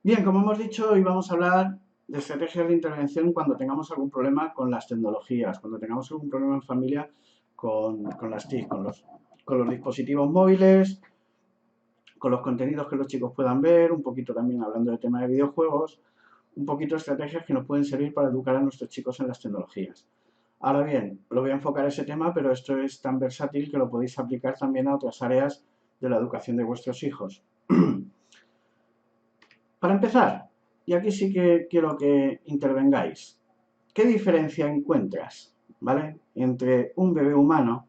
Bien, como hemos dicho, hoy vamos a hablar de estrategias de intervención cuando tengamos algún problema con las tecnologías, cuando tengamos algún problema en familia con las TIC, con los dispositivos móviles, con los contenidos que los chicos puedan ver, un poquito también hablando del tema de videojuegos, un poquito de estrategias que nos pueden servir para educar a nuestros chicos en las tecnologías. Ahora bien, lo voy a enfocar ese tema, pero esto es tan versátil que lo podéis aplicar también a otras áreas de la educación de vuestros hijos. Para empezar, y aquí sí que quiero que intervengáis, ¿qué diferencia encuentras, ¿vale? Entre un bebé humano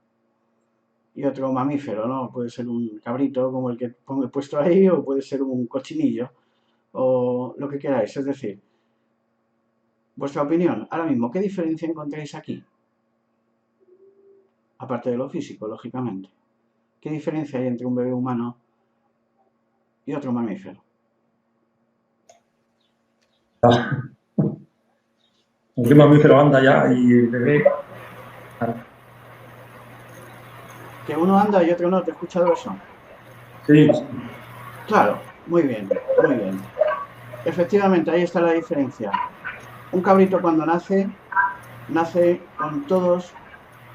y otro mamífero, ¿no? Puede ser un cabrito como el que pongo he puesto ahí, o puede ser un cochinillo, o lo que queráis. Es decir, vuestra opinión, ahora mismo, ¿qué diferencia encontráis aquí? Aparte de lo físico, lógicamente. ¿Qué diferencia hay entre un bebé humano y otro mamífero? Ah, un mamífero anda ya y el bebé. Claro. Que uno anda y otro no, ¿te he escuchado eso? Sí, Claro, muy bien, muy bien. Efectivamente, ahí está la diferencia. Un cabrito cuando nace con todos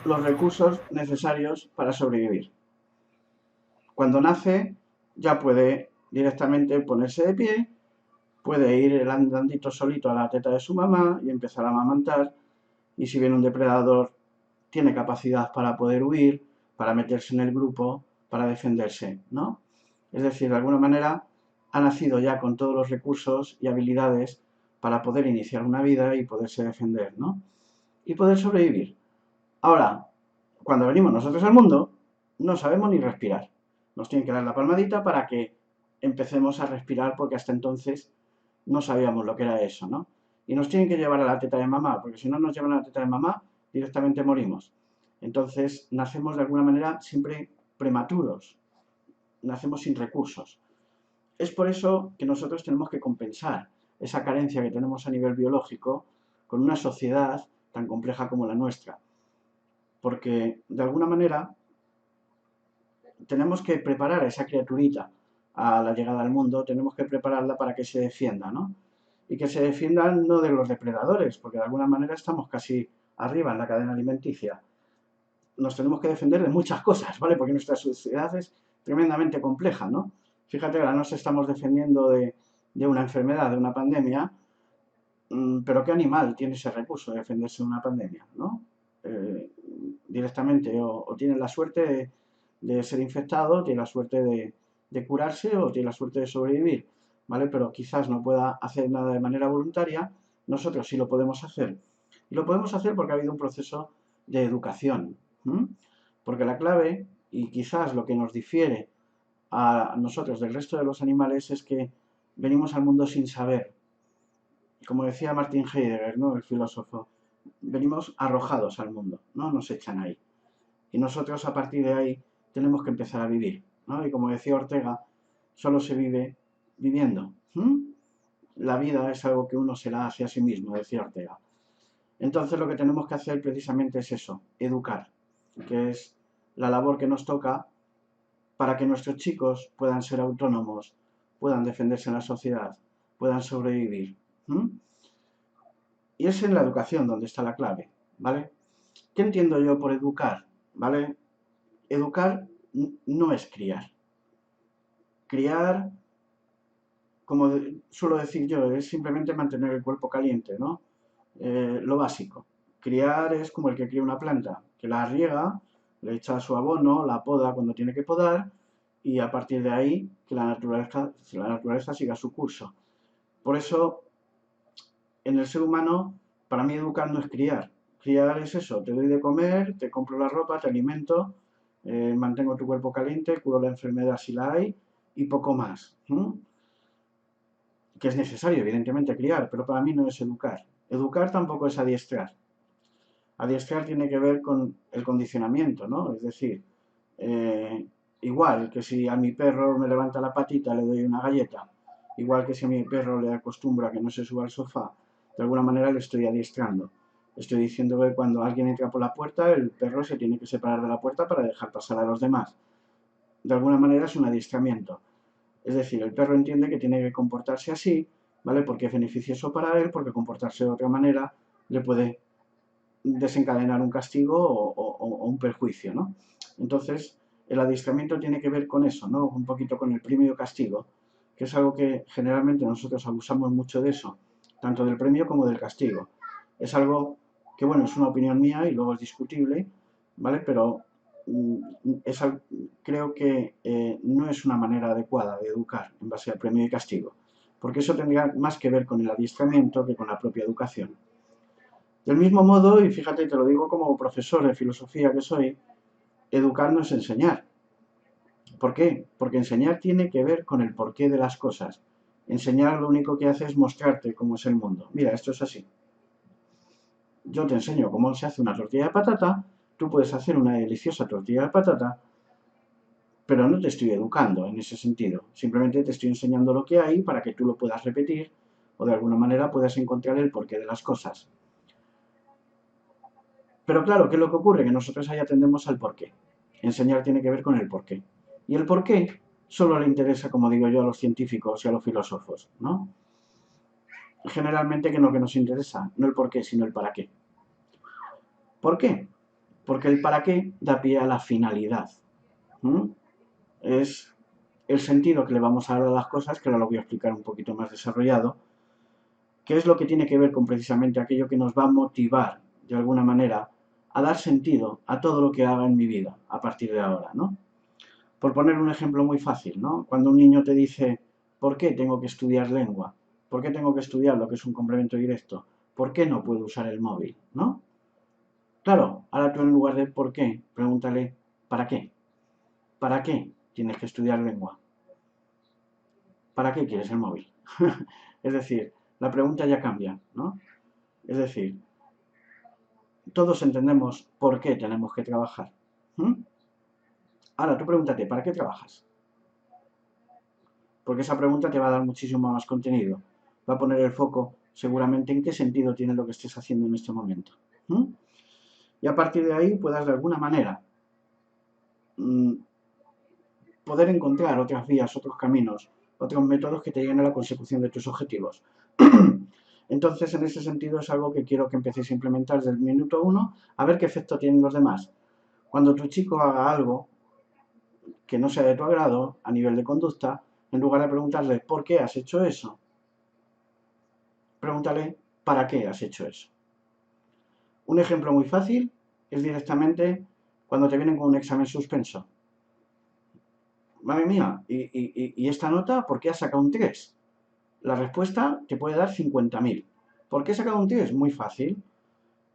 los recursos necesarios para sobrevivir. Cuando nace ya puede directamente ponerse de pie, puede ir el andandito solito a la teta de su mamá y empezar a amamantar, y si viene un depredador tiene capacidad para poder huir, para meterse en el grupo, para defenderse, ¿no? Es decir, de alguna manera ha nacido ya con todos los recursos y habilidades para poder iniciar una vida y poderse defender, ¿no? Y poder sobrevivir. Ahora, cuando venimos nosotros al mundo, no sabemos ni respirar. Nos tienen que dar la palmadita para que empecemos a respirar, porque hasta entonces no sabíamos lo que era eso, ¿no? Y nos tienen que llevar a la teta de mamá, porque si no nos llevan a la teta de mamá, directamente morimos. Entonces, nacemos de alguna manera siempre prematuros, nacemos sin recursos. Es por eso que nosotros tenemos que compensar esa carencia que tenemos a nivel biológico con una sociedad tan compleja como la nuestra. Porque, de alguna manera, tenemos que preparar a esa criaturita a la llegada al mundo, tenemos que prepararla para que se defienda, ¿no? Y que se defiendan no de los depredadores, porque de alguna manera estamos casi arriba en la cadena alimenticia. Nos tenemos que defender de muchas cosas, ¿vale? Porque nuestra sociedad es tremendamente compleja, ¿no? Fíjate, ahora nos estamos defendiendo de una enfermedad, de una pandemia, pero ¿qué animal tiene ese recurso de defenderse de una pandemia, ¿no? Directamente, o tiene la suerte de ser infectado, tiene la suerte de curarse, o tiene la suerte de sobrevivir, ¿vale? Pero quizás no pueda hacer nada de manera voluntaria. Nosotros sí lo podemos hacer. Y lo podemos hacer porque ha habido un proceso de educación. ¿M? Porque la clave, y quizás lo que nos difiere a nosotros del resto de los animales, es que venimos al mundo sin saber. Como decía Martin Heidegger, ¿no? El filósofo, venimos arrojados al mundo, ¿no? Nos echan ahí. Y nosotros a partir de ahí tenemos que empezar a vivir, ¿no? Y como decía Ortega, solo se vive viviendo. La vida es algo que uno se la hace a sí mismo, decía Ortega. Entonces lo que tenemos que hacer precisamente es eso, educar, que es la labor que nos toca para que nuestros chicos puedan ser autónomos, puedan defenderse en la sociedad, puedan sobrevivir. Y es en la educación donde está la clave, ¿vale? ¿Qué entiendo yo por educar? ¿Vale? Educar no es criar. Criar, como suelo decir yo, es simplemente mantener el cuerpo caliente, ¿no? Lo básico. Criar es como el que cría una planta, que la riega, le echa su abono, la poda cuando tiene que podar, y a partir de ahí que la naturaleza siga su curso. Por eso, en el ser humano, para mí educar no es criar. Criar es eso, te doy de comer, te compro la ropa, te alimento, mantengo tu cuerpo caliente, curo la enfermedad si la hay, y poco más. Que es necesario, evidentemente, criar, pero para mí no es educar. Educar tampoco es adiestrar. Adiestrar tiene que ver con el condicionamiento, ¿no? Es decir, eh, igual que si a mi perro me levanta la patita le doy una galleta, igual que si a mi perro le acostumbro a que no se suba al sofá, de alguna manera le estoy adiestrando. Estoy diciendo que cuando alguien entra por la puerta, el perro se tiene que separar de la puerta para dejar pasar a los demás. De alguna manera es un adiestramiento. Es decir, el perro entiende que tiene que comportarse así, ¿vale? Porque es beneficioso para él, porque comportarse de otra manera le puede desencadenar un castigo o un perjuicio, ¿no? Entonces, el adiestramiento tiene que ver con eso, ¿no? Un poquito con el premio y castigo, que es algo que generalmente nosotros abusamos mucho de eso, tanto del premio como del castigo. Es algo que, bueno, es una opinión mía y luego es discutible, ¿vale? Pero creo que no es una manera adecuada de educar en base al premio y castigo, porque eso tendría más que ver con el adiestramiento que con la propia educación. Del mismo modo, y fíjate, te lo digo como profesor de filosofía que soy, educar no es enseñar. ¿Por qué? Porque enseñar tiene que ver con el porqué de las cosas. Enseñar lo único que hace es mostrarte cómo es el mundo. Mira, esto es así. Yo te enseño cómo se hace una tortilla de patata, tú puedes hacer una deliciosa tortilla de patata, pero no te estoy educando en ese sentido. Simplemente te estoy enseñando lo que hay para que tú lo puedas repetir o de alguna manera puedas encontrar el porqué de las cosas. Pero claro, ¿qué es lo que ocurre? Que nosotros ahí atendemos al porqué. Enseñar tiene que ver con el porqué. Y el porqué solo le interesa, como digo yo, a los científicos y a los filósofos, ¿no? Generalmente que lo que nos interesa, no el porqué, sino el para qué. ¿Por qué? Porque el para qué da pie a la finalidad. Es el sentido que le vamos a dar a las cosas, que ahora lo voy a explicar un poquito más desarrollado, que es lo que tiene que ver con precisamente aquello que nos va a motivar, de alguna manera, a dar sentido a todo lo que haga en mi vida a partir de ahora, ¿no? Por poner un ejemplo muy fácil, ¿no? Cuando un niño te dice, ¿por qué tengo que estudiar lengua? ¿Por qué tengo que estudiar lo que es un complemento directo? ¿Por qué no puedo usar el móvil? ¿No? Claro, ahora tú en lugar de ¿por qué? Pregúntale, ¿para qué? ¿Para qué tienes que estudiar lengua? ¿Para qué quieres el móvil? Es decir, la pregunta ya cambia, ¿no? Es decir, todos entendemos por qué tenemos que trabajar. Ahora, tú pregúntate, ¿para qué trabajas? Porque esa pregunta te va a dar muchísimo más contenido. Va a poner el foco seguramente en qué sentido tiene lo que estés haciendo en este momento. Y a partir de ahí puedas de alguna manera poder encontrar otras vías, otros caminos, otros métodos que te lleguen a la consecución de tus objetivos. Entonces, en ese sentido, es algo que quiero que empecéis a implementar desde el minuto 1, a ver qué efecto tienen los demás. Cuando tu chico haga algo que no sea de tu agrado a nivel de conducta, en lugar de preguntarle ¿por qué has hecho eso?, pregúntale ¿para qué has hecho eso? Un ejemplo muy fácil es directamente cuando te vienen con un examen suspenso. Madre mía, ¿y esta nota por qué has sacado un 3? La respuesta te puede dar 50.000. ¿Por qué he sacado un 3? Muy fácil.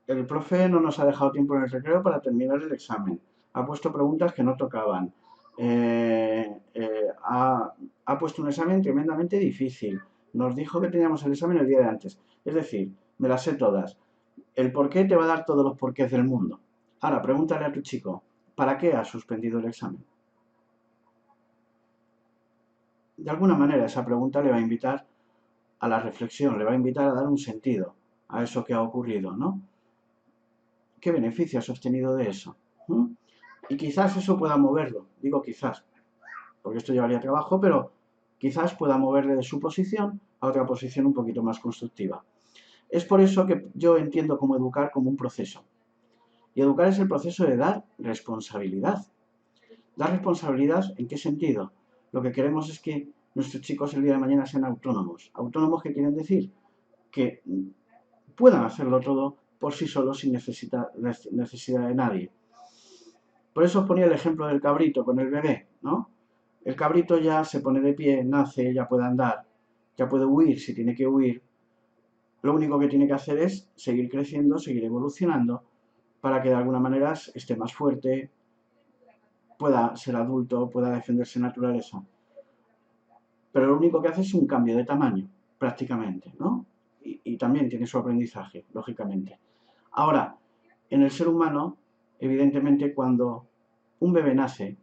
El profe no nos ha dejado tiempo en el recreo para terminar el examen. Ha puesto preguntas que no tocaban. Ha puesto un examen tremendamente difícil. Nos dijo que teníamos el examen el día de antes. Es decir, me las sé todas. El porqué te va a dar todos los porqués del mundo. Ahora, pregúntale a tu chico, ¿para qué has suspendido el examen? De alguna manera esa pregunta le va a invitar a la reflexión, le va a invitar a dar un sentido a eso que ha ocurrido, ¿no? ¿Qué beneficio has obtenido de eso? Y quizás eso pueda moverlo, digo quizás, porque esto llevaría trabajo, pero quizás pueda moverle de su posición a otra posición un poquito más constructiva. Es por eso que yo entiendo como educar como un proceso. Y educar es el proceso de dar responsabilidad. ¿Dar responsabilidad en qué sentido? Lo que queremos es que nuestros chicos el día de mañana sean autónomos. ¿Autónomos qué quieren decir? Que puedan hacerlo todo por sí solos sin necesidad de nadie. Por eso os ponía el ejemplo del cabrito con el bebé, ¿no? El cabrito ya se pone de pie, nace, ya puede andar, ya puede huir si tiene que huir. Lo único que tiene que hacer es seguir creciendo, seguir evolucionando, para que de alguna manera esté más fuerte, pueda ser adulto, pueda defenderse naturaleza. Pero lo único que hace es un cambio de tamaño, prácticamente, ¿no? Y también tiene su aprendizaje, lógicamente. Ahora, en el ser humano, evidentemente, cuando un bebé nace,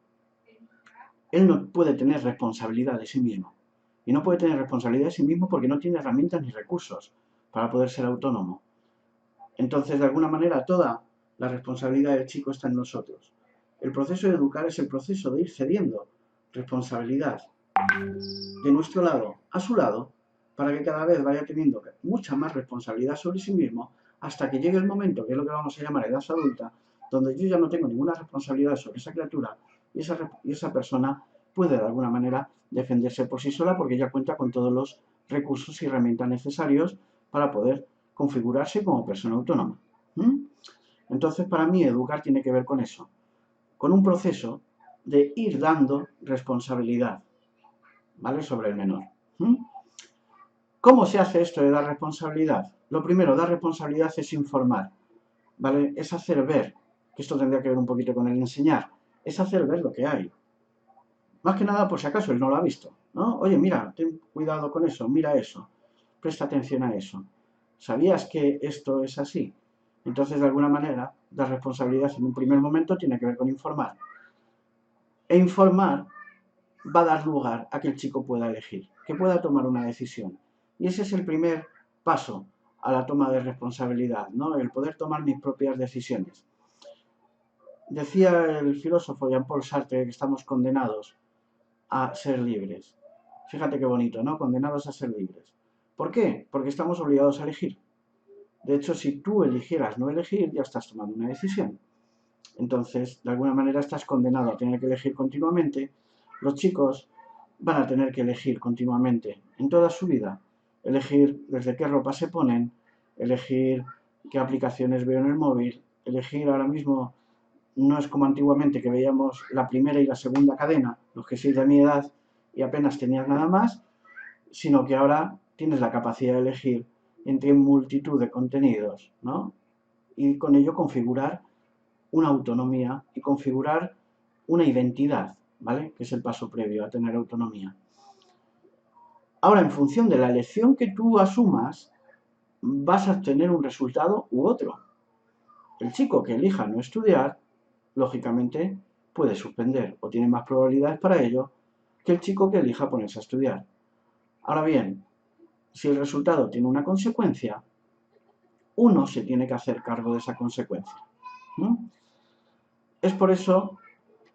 él no puede tener responsabilidad de sí mismo. Y no puede tener responsabilidad de sí mismo porque no tiene herramientas ni recursos para poder ser autónomo. Entonces, de alguna manera, toda la responsabilidad del chico está en nosotros. El proceso de educar es el proceso de ir cediendo responsabilidad de nuestro lado a su lado para que cada vez vaya teniendo mucha más responsabilidad sobre sí mismo hasta que llegue el momento, que es lo que vamos a llamar edad adulta, donde yo ya no tengo ninguna responsabilidad sobre esa criatura y esa persona puede de alguna manera defenderse por sí sola porque ya cuenta con todos los recursos y herramientas necesarios para poder configurarse como persona autónoma. Entonces, para mí, educar tiene que ver con eso, con un proceso de ir dando responsabilidad, ¿vale?, sobre el menor. ¿Cómo se hace esto de dar responsabilidad? Lo primero, dar responsabilidad es informar, ¿vale? Es hacer ver, que esto tendría que ver un poquito con el enseñar, es hacer ver lo que hay. Más que nada, por si acaso él no lo ha visto, ¿no? Oye, mira, ten cuidado con eso, mira eso, presta atención a eso. ¿Sabías que esto es así? Entonces, de alguna manera, dar responsabilidad en un primer momento tiene que ver con informar. E informar va a dar lugar a que el chico pueda elegir, que pueda tomar una decisión. Y ese es el primer paso a la toma de responsabilidad, ¿no? El poder tomar mis propias decisiones. Decía el filósofo Jean-Paul Sartre que estamos condenados a ser libres. Fíjate qué bonito, ¿no? Condenados a ser libres. ¿Por qué? Porque estamos obligados a elegir. De hecho, si tú eligieras no elegir, ya estás tomando una decisión. Entonces, de alguna manera estás condenado a tener que elegir continuamente. Los chicos van a tener que elegir continuamente en toda su vida. Elegir desde qué ropa se ponen, elegir qué aplicaciones veo en el móvil, elegir ahora mismo. No es como antiguamente que veíamos la primera y la segunda cadena, los que sois de mi edad y apenas tenías nada más, sino que ahora tienes la capacidad de elegir entre multitud de contenidos, ¿no? Y con ello configurar una autonomía y configurar una identidad, ¿vale? Que es el paso previo a tener autonomía. Ahora, en función de la elección que tú asumas, vas a obtener un resultado u otro. El chico que elija no estudiar, lógicamente, puede suspender o tiene más probabilidades para ello que el chico que elija ponerse a estudiar. Ahora bien, si el resultado tiene una consecuencia, uno se tiene que hacer cargo de esa consecuencia. Es por eso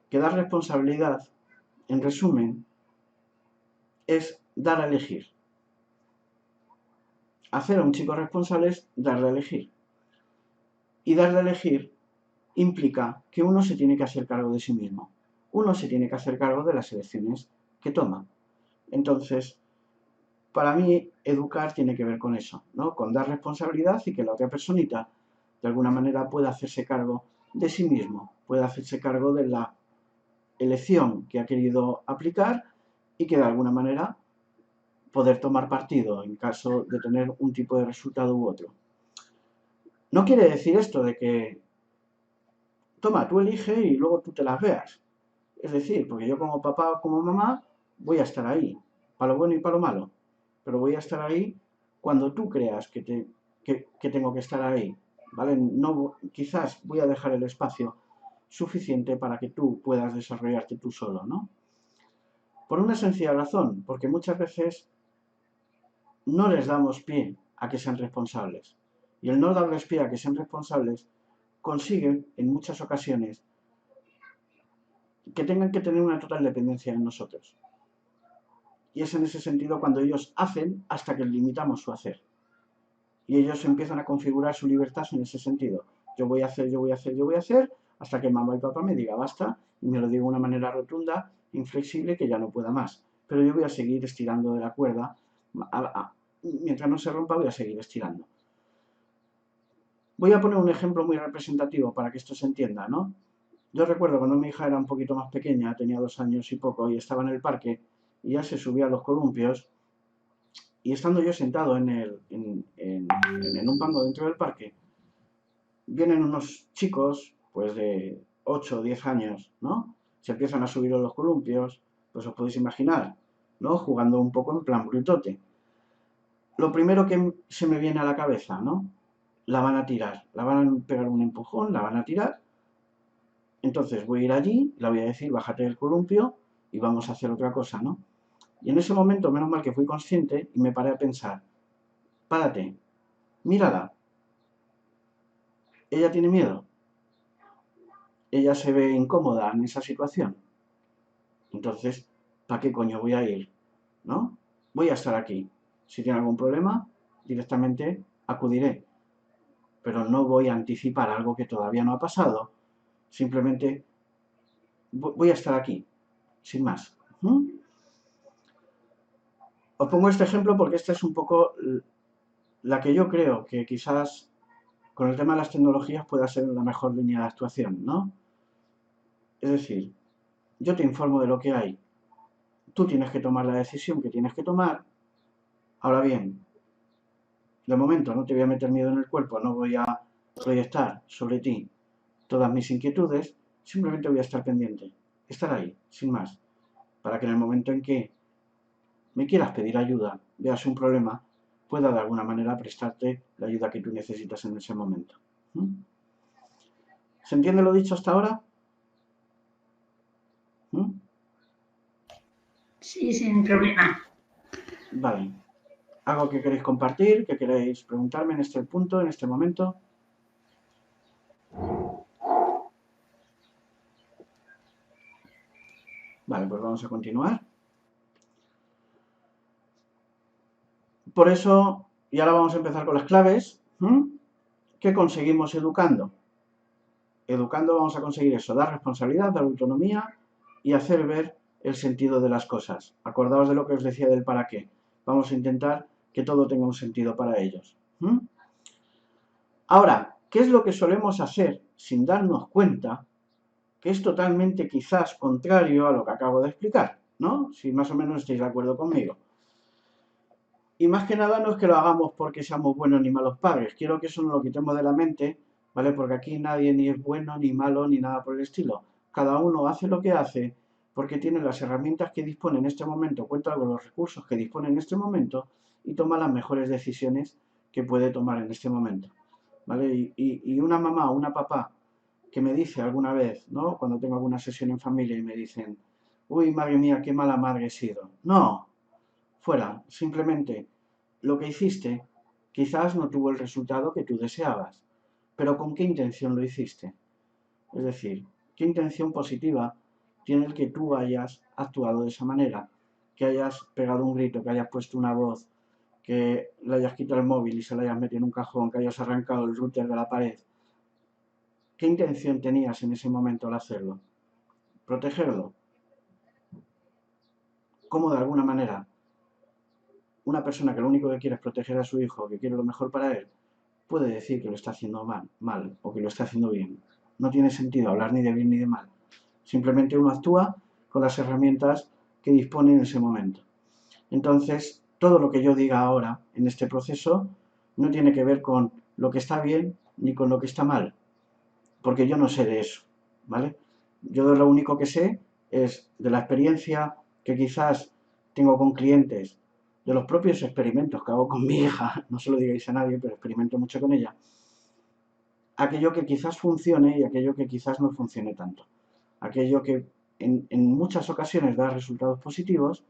que dar responsabilidad, en resumen, es dar a elegir. Hacer a un chico responsable es darle a elegir. Y darle a elegir implica que uno se tiene que hacer cargo de sí mismo. Uno se tiene que hacer cargo de las elecciones que toma. Entonces, para mí, educar tiene que ver con eso, ¿no? Con dar responsabilidad y que la otra personita, de alguna manera, pueda hacerse cargo de sí mismo, pueda hacerse cargo de la elección que ha querido aplicar y que de alguna manera poder tomar partido en caso de tener un tipo de resultado u otro. No quiere decir esto de que, toma, tú elige y luego tú te las veas. Es decir, porque yo como papá o como mamá voy a estar ahí, para lo bueno y para lo malo, pero voy a estar ahí cuando tú creas que tengo que estar ahí, ¿vale? No, quizás voy a dejar el espacio suficiente para que tú puedas desarrollarte tú solo, ¿no? Por una sencilla razón, porque muchas veces no les damos pie a que sean responsables. Y el no darles pie a que sean responsables consigue, en muchas ocasiones, que tengan que tener una total dependencia en nosotros. Y es en ese sentido cuando ellos hacen hasta que limitamos su hacer. Y ellos empiezan a configurar su libertad en ese sentido. Yo voy a hacer, yo voy a hacer, yo voy a hacer, hasta que mamá y papá me diga basta y me lo diga de una manera rotunda, inflexible, que ya no pueda más. Pero yo voy a seguir estirando de la cuerda. Mientras no se rompa, voy a seguir estirando. Voy a poner un ejemplo muy representativo para que esto se entienda, ¿no? Yo recuerdo cuando mi hija era un poquito más pequeña, tenía 2 años y poco, y estaba en el parque, y ya se subía a los columpios, y estando yo sentado en un banco dentro del parque, vienen unos chicos, pues de 8 o 10 años, ¿no? Se empiezan a subir a los columpios, pues os podéis imaginar, ¿no? Jugando un poco en plan brutote. Lo primero que se me viene a la cabeza, ¿no? La van a tirar, la van a pegar un empujón, la van a tirar. Entonces voy a ir allí, la voy a decir, bájate del columpio y vamos a hacer otra cosa, ¿no? Y en ese momento, menos mal que fui consciente y me paré a pensar, párate, mírala, ella tiene miedo, ella se ve incómoda en esa situación. Entonces, ¿para qué coño voy a ir? ¿No? Voy a estar aquí. Si tiene algún problema, directamente acudiré. Pero no voy a anticipar algo que todavía no ha pasado. Simplemente voy a estar aquí, sin más. Os pongo este ejemplo porque esta es un poco la que yo creo que quizás con el tema de las tecnologías pueda ser la mejor línea de actuación, ¿no? Es decir, yo te informo de lo que hay, tú tienes que tomar la decisión que tienes que tomar. Ahora bien, de momento no te voy a meter miedo en el cuerpo, no voy a proyectar sobre ti todas mis inquietudes, simplemente voy a estar pendiente, estar ahí, sin más, para que en el momento en que me quieras pedir ayuda, veas un problema, pueda de alguna manera prestarte la ayuda que tú necesitas en ese momento. ¿Se entiende lo dicho hasta ahora? Sí, sin problema. Vale. ¿Algo que queréis compartir, que queréis preguntarme en este punto, en este momento? Vale, pues vamos a continuar. Por eso, y ahora vamos a empezar con las claves. ¿Qué conseguimos educando? Educando vamos a conseguir eso, dar responsabilidad, dar autonomía y hacer ver el sentido de las cosas. Acordaos de lo que os decía del para qué. Vamos a intentar que todo tenga un sentido para ellos. Ahora, ¿qué es lo que solemos hacer sin darnos cuenta? Que es totalmente quizás contrario a lo que acabo de explicar, ¿no? Si más o menos estáis de acuerdo conmigo. Y más que nada no es que lo hagamos porque seamos buenos ni malos padres. Quiero que eso nos lo quitemos de la mente, ¿vale? Porque aquí nadie ni es bueno, ni malo, ni nada por el estilo. Cada uno hace lo que hace porque tiene las herramientas que dispone en este momento, cuenta con los recursos que dispone en este momento y toma las mejores decisiones que puede tomar en este momento, ¿vale? Y una mamá o una papá que me dice alguna vez, ¿no? Cuando tengo alguna sesión en familia y me dicen, uy, madre mía, qué mala madre he sido. No, fuera, simplemente lo que hiciste quizás no tuvo el resultado que tú deseabas, pero ¿con qué intención lo hiciste? Es decir, ¿qué intención positiva tiene el que tú hayas actuado de esa manera? Que hayas pegado un grito, que hayas puesto una voz, que le hayas quitado el móvil y se lo hayas metido en un cajón, que hayas arrancado el router de la pared. ¿Qué intención tenías en ese momento al hacerlo? ¿Protegerlo? ¿Cómo de alguna manera una persona que lo único que quiere es proteger a su hijo, que quiere lo mejor para él, puede decir que lo está haciendo mal o que lo está haciendo bien? No tiene sentido hablar ni de bien ni de mal. Simplemente uno actúa con las herramientas que dispone en ese momento. Entonces, todo lo que yo diga ahora en este proceso no tiene que ver con lo que está bien ni con lo que está mal, porque yo no sé de eso, ¿vale? Yo lo único que sé es de la experiencia que quizás tengo con clientes, de los propios experimentos que hago con mi hija, no se lo digáis a nadie, pero experimento mucho con ella, aquello que quizás funcione y aquello que quizás no funcione tanto, aquello que en muchas ocasiones da resultados positivos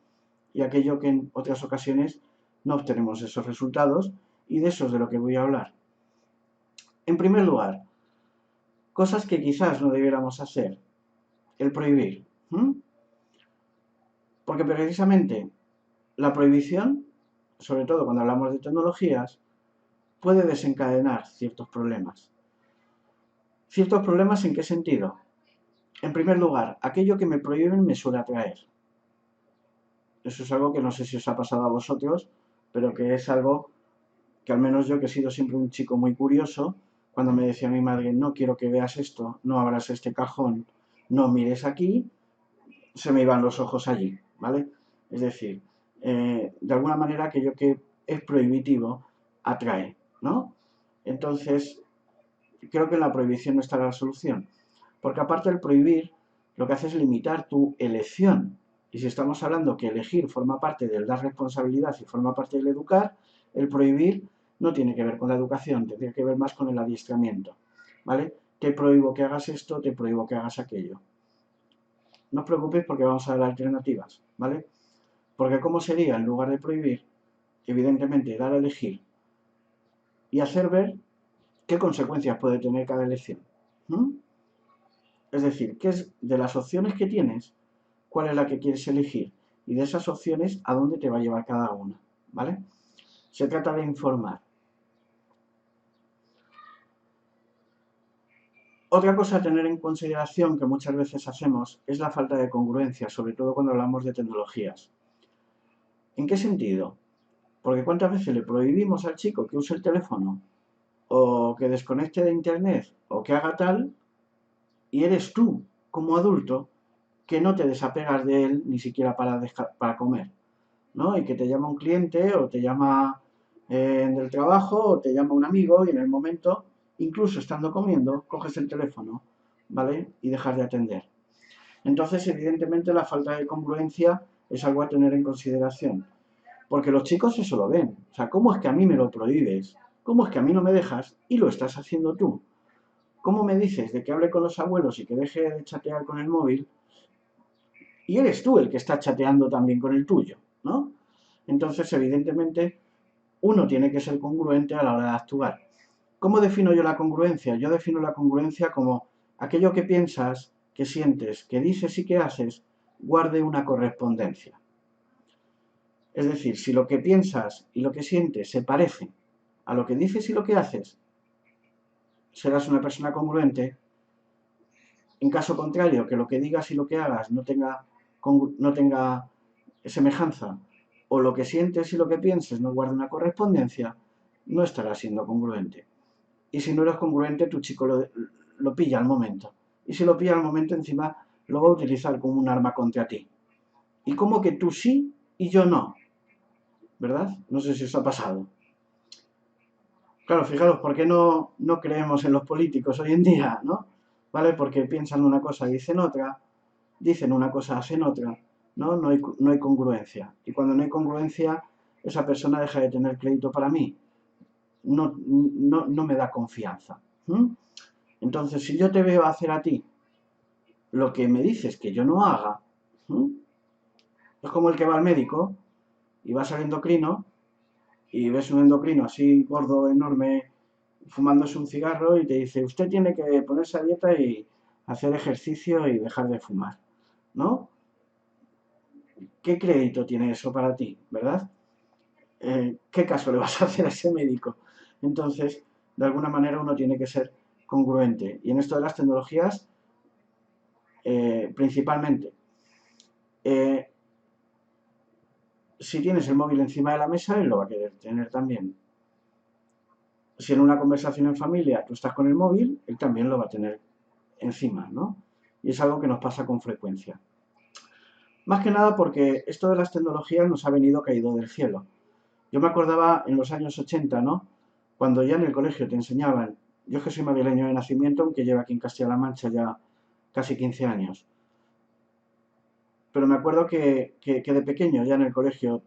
y aquello que en otras ocasiones no obtenemos esos resultados, y de eso es de lo que voy a hablar. En primer lugar, cosas que quizás no debiéramos hacer. El prohibir. Porque precisamente la prohibición, sobre todo cuando hablamos de tecnologías, puede desencadenar ciertos problemas. ¿Ciertos problemas en qué sentido? En primer lugar, aquello que me prohíben me suele atraer. Eso es algo que no sé si os ha pasado a vosotros, pero que es algo que al menos yo, que he sido siempre un chico muy curioso, cuando me decía mi madre, no quiero que veas esto, no abras este cajón, no mires aquí, se me iban los ojos allí, ¿vale? Es decir, de alguna manera aquello que es prohibitivo atrae, ¿no? Entonces, creo que en la prohibición no está la solución, porque aparte del prohibir, lo que hace es limitar tu elección. Y si estamos hablando que elegir forma parte del dar responsabilidad y forma parte del educar, el prohibir no tiene que ver con la educación, tiene que ver más con el adiestramiento, ¿vale? Te prohíbo que hagas esto, te prohíbo que hagas aquello. No os preocupéis porque vamos a dar alternativas, ¿vale? Porque ¿cómo sería en lugar de prohibir? Evidentemente, dar a elegir y hacer ver qué consecuencias puede tener cada elección. Es decir, ¿qué es de las opciones que tienes? ¿Cuál es la que quieres elegir? y de esas opciones a dónde te va a llevar cada una, ¿vale? Se trata de informar. Otra cosa a tener en consideración que muchas veces hacemos es la falta de congruencia, sobre todo cuando hablamos de tecnologías. ¿En qué sentido? Porque ¿cuántas veces le prohibimos al chico que use el teléfono o que desconecte de internet o que haga tal, y eres tú, como adulto, que no te desapegas de él ni siquiera para comer, ¿no? Y que te llama un cliente o te llama del trabajo o te llama un amigo y en el momento, incluso estando comiendo, coges el teléfono, ¿vale? Y dejas de atender. Entonces, evidentemente, la falta de congruencia es algo a tener en consideración. Porque los chicos eso lo ven. O sea, ¿cómo es que a mí me lo prohíbes? ¿Cómo es que a mí no me dejas y lo estás haciendo tú? ¿Cómo me dices de que hable con los abuelos y que deje de chatear con el móvil? Y eres tú el que está chateando también con el tuyo, ¿no? Entonces, evidentemente, uno tiene que ser congruente a la hora de actuar. ¿Cómo defino yo la congruencia? Yo defino la congruencia como aquello que piensas, que sientes, que dices y que haces, guarde una correspondencia. Es decir, si lo que piensas y lo que sientes se parecen a lo que dices y lo que haces, serás una persona congruente. En caso contrario, que lo que digas y lo que hagas no tenga semejanza, o lo que sientes y lo que pienses no guarde una correspondencia, no estarás siendo congruente. Y si no eres congruente, tu chico lo pilla al momento. Y si lo pilla al momento, encima lo va a utilizar como un arma contra ti. Y como que tú sí y yo no, ¿verdad? No sé si os ha pasado. Claro, fijaros, ¿por qué no creemos en los políticos hoy en día, ¿no? ¿Vale? Porque piensan una cosa y dicen otra, dicen una cosa, hacen otra, ¿no? No hay congruencia. Y cuando no hay congruencia, esa persona deja de tener crédito para mí. No me da confianza. Entonces, si yo te veo hacer a ti lo que me dices que yo no haga, es como el que va al médico y vas al endocrino y ves un endocrino así gordo, enorme, fumándose un cigarro y te dice, usted tiene que ponerse a dieta y hacer ejercicio y dejar de fumar, ¿no? ¿Qué crédito tiene eso para ti, verdad? ¿Qué caso le vas a hacer a ese médico? Entonces, de alguna manera uno tiene que ser congruente. Y en esto de las tecnologías, principalmente, si tienes el móvil encima de la mesa, él lo va a querer tener también. Si en una conversación en familia tú estás con el móvil, él también lo va a tener encima, ¿no? Y es algo que nos pasa con frecuencia. Más que nada porque esto de las tecnologías nos ha venido caído del cielo. Yo me acordaba en los años 80, ¿no? Cuando ya en el colegio te enseñaban, yo es que soy madrileño de nacimiento, aunque llevo aquí en Castilla-La Mancha ya casi 15 años. Pero me acuerdo que de pequeño ya en el colegio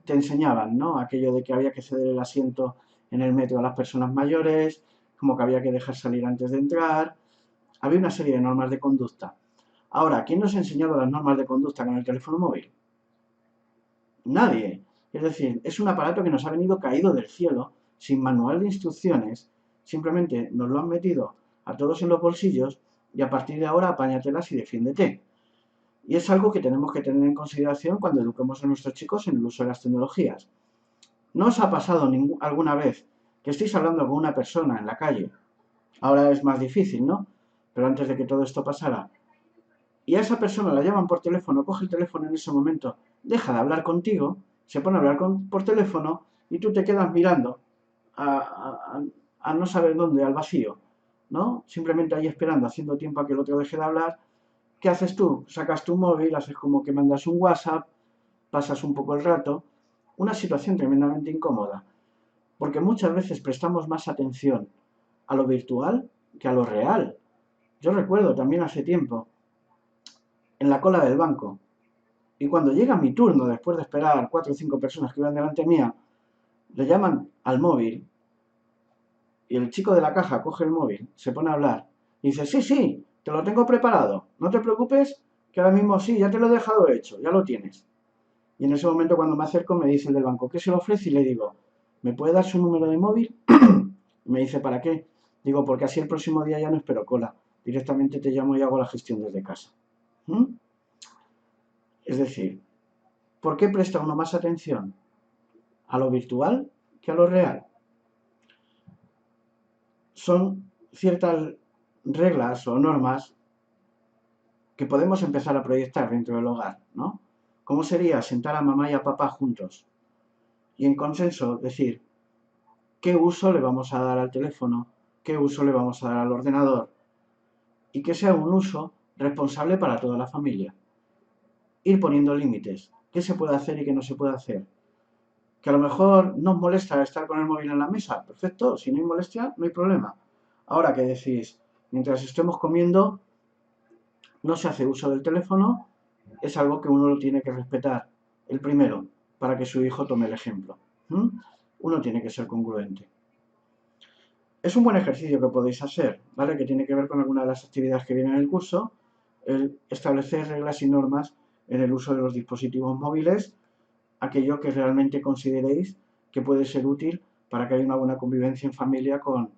te enseñaban, ¿no? Aquello de que había que ceder el asiento en el metro a las personas mayores, como que había que dejar salir antes de entrar. Había una serie de normas de conducta. Ahora, ¿quién nos ha enseñado las normas de conducta con el teléfono móvil? Nadie. Es decir, es un aparato que nos ha venido caído del cielo, sin manual de instrucciones, simplemente nos lo han metido a todos en los bolsillos y a partir de ahora apáñatelas y defiéndete. Y es algo que tenemos que tener en consideración cuando eduquemos a nuestros chicos en el uso de las tecnologías. ¿No os ha pasado alguna vez que estéis hablando con una persona en la calle? Ahora es más difícil, ¿no? Pero antes de que todo esto pasara, y a esa persona la llaman por teléfono, coge el teléfono en ese momento, deja de hablar contigo, se pone a hablar por teléfono y tú te quedas mirando a no saber dónde, al vacío, ¿no? Simplemente ahí esperando, haciendo tiempo a que el otro deje de hablar. ¿Qué haces tú? Sacas tu móvil, haces como que mandas un WhatsApp, pasas un poco el rato. Una situación tremendamente incómoda, porque muchas veces prestamos más atención a lo virtual que a lo real. Yo recuerdo también hace tiempo, en la cola del banco, y cuando llega mi turno, después de esperar 4 o 5 personas que iban delante mía, le llaman al móvil y el chico de la caja coge el móvil, se pone a hablar y dice, sí, sí, te lo tengo preparado, no te preocupes, que ahora mismo sí, ya te lo he dejado hecho, ya lo tienes. Y en ese momento cuando me acerco me dice el del banco, ¿qué se le ofrece? Y le digo, ¿me puede dar su número de móvil? Y me dice, ¿para qué? Digo, porque así el próximo día ya no espero cola, directamente te llamo y hago la gestión desde casa. Es decir, ¿Por qué presta uno más atención a lo virtual que a lo real? Son ciertas reglas o normas que podemos empezar a proyectar dentro del hogar, ¿no? ¿Cómo sería sentar a mamá y a papá juntos y en consenso decir qué uso le vamos a dar al teléfono, qué uso le vamos a dar al ordenador y que sea un uso responsable para toda la familia? Ir poniendo límites, qué se puede hacer y qué no se puede hacer. Que a lo mejor nos molesta estar con el móvil en la mesa, perfecto, si no hay molestia, no hay problema. Ahora que decís, mientras estemos comiendo, no se hace uso del teléfono, es algo que uno lo tiene que respetar, el primero, para que su hijo tome el ejemplo. Uno tiene que ser congruente. Es un buen ejercicio que podéis hacer, ¿vale? Que tiene que ver con alguna de las actividades que vienen en el curso, el establecer reglas y normas en el uso de los dispositivos móviles, aquello que realmente consideréis que puede ser útil para que haya una buena convivencia en familia con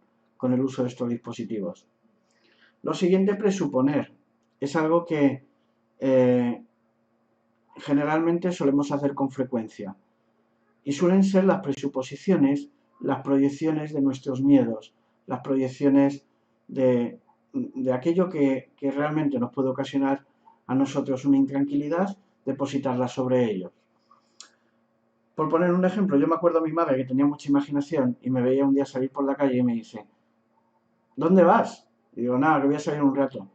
el uso de estos dispositivos. Lo siguiente, presuponer. Es algo que generalmente solemos hacer con frecuencia y suelen ser las presuposiciones, las proyecciones de nuestros miedos, las proyecciones de aquello que realmente nos puede ocasionar a nosotros una intranquilidad, depositarla sobre ellos. Por poner un ejemplo, yo me acuerdo a mi madre que tenía mucha imaginación y me veía un día salir por la calle y me dice, ¿dónde vas? Y digo, nada, que voy a salir un rato.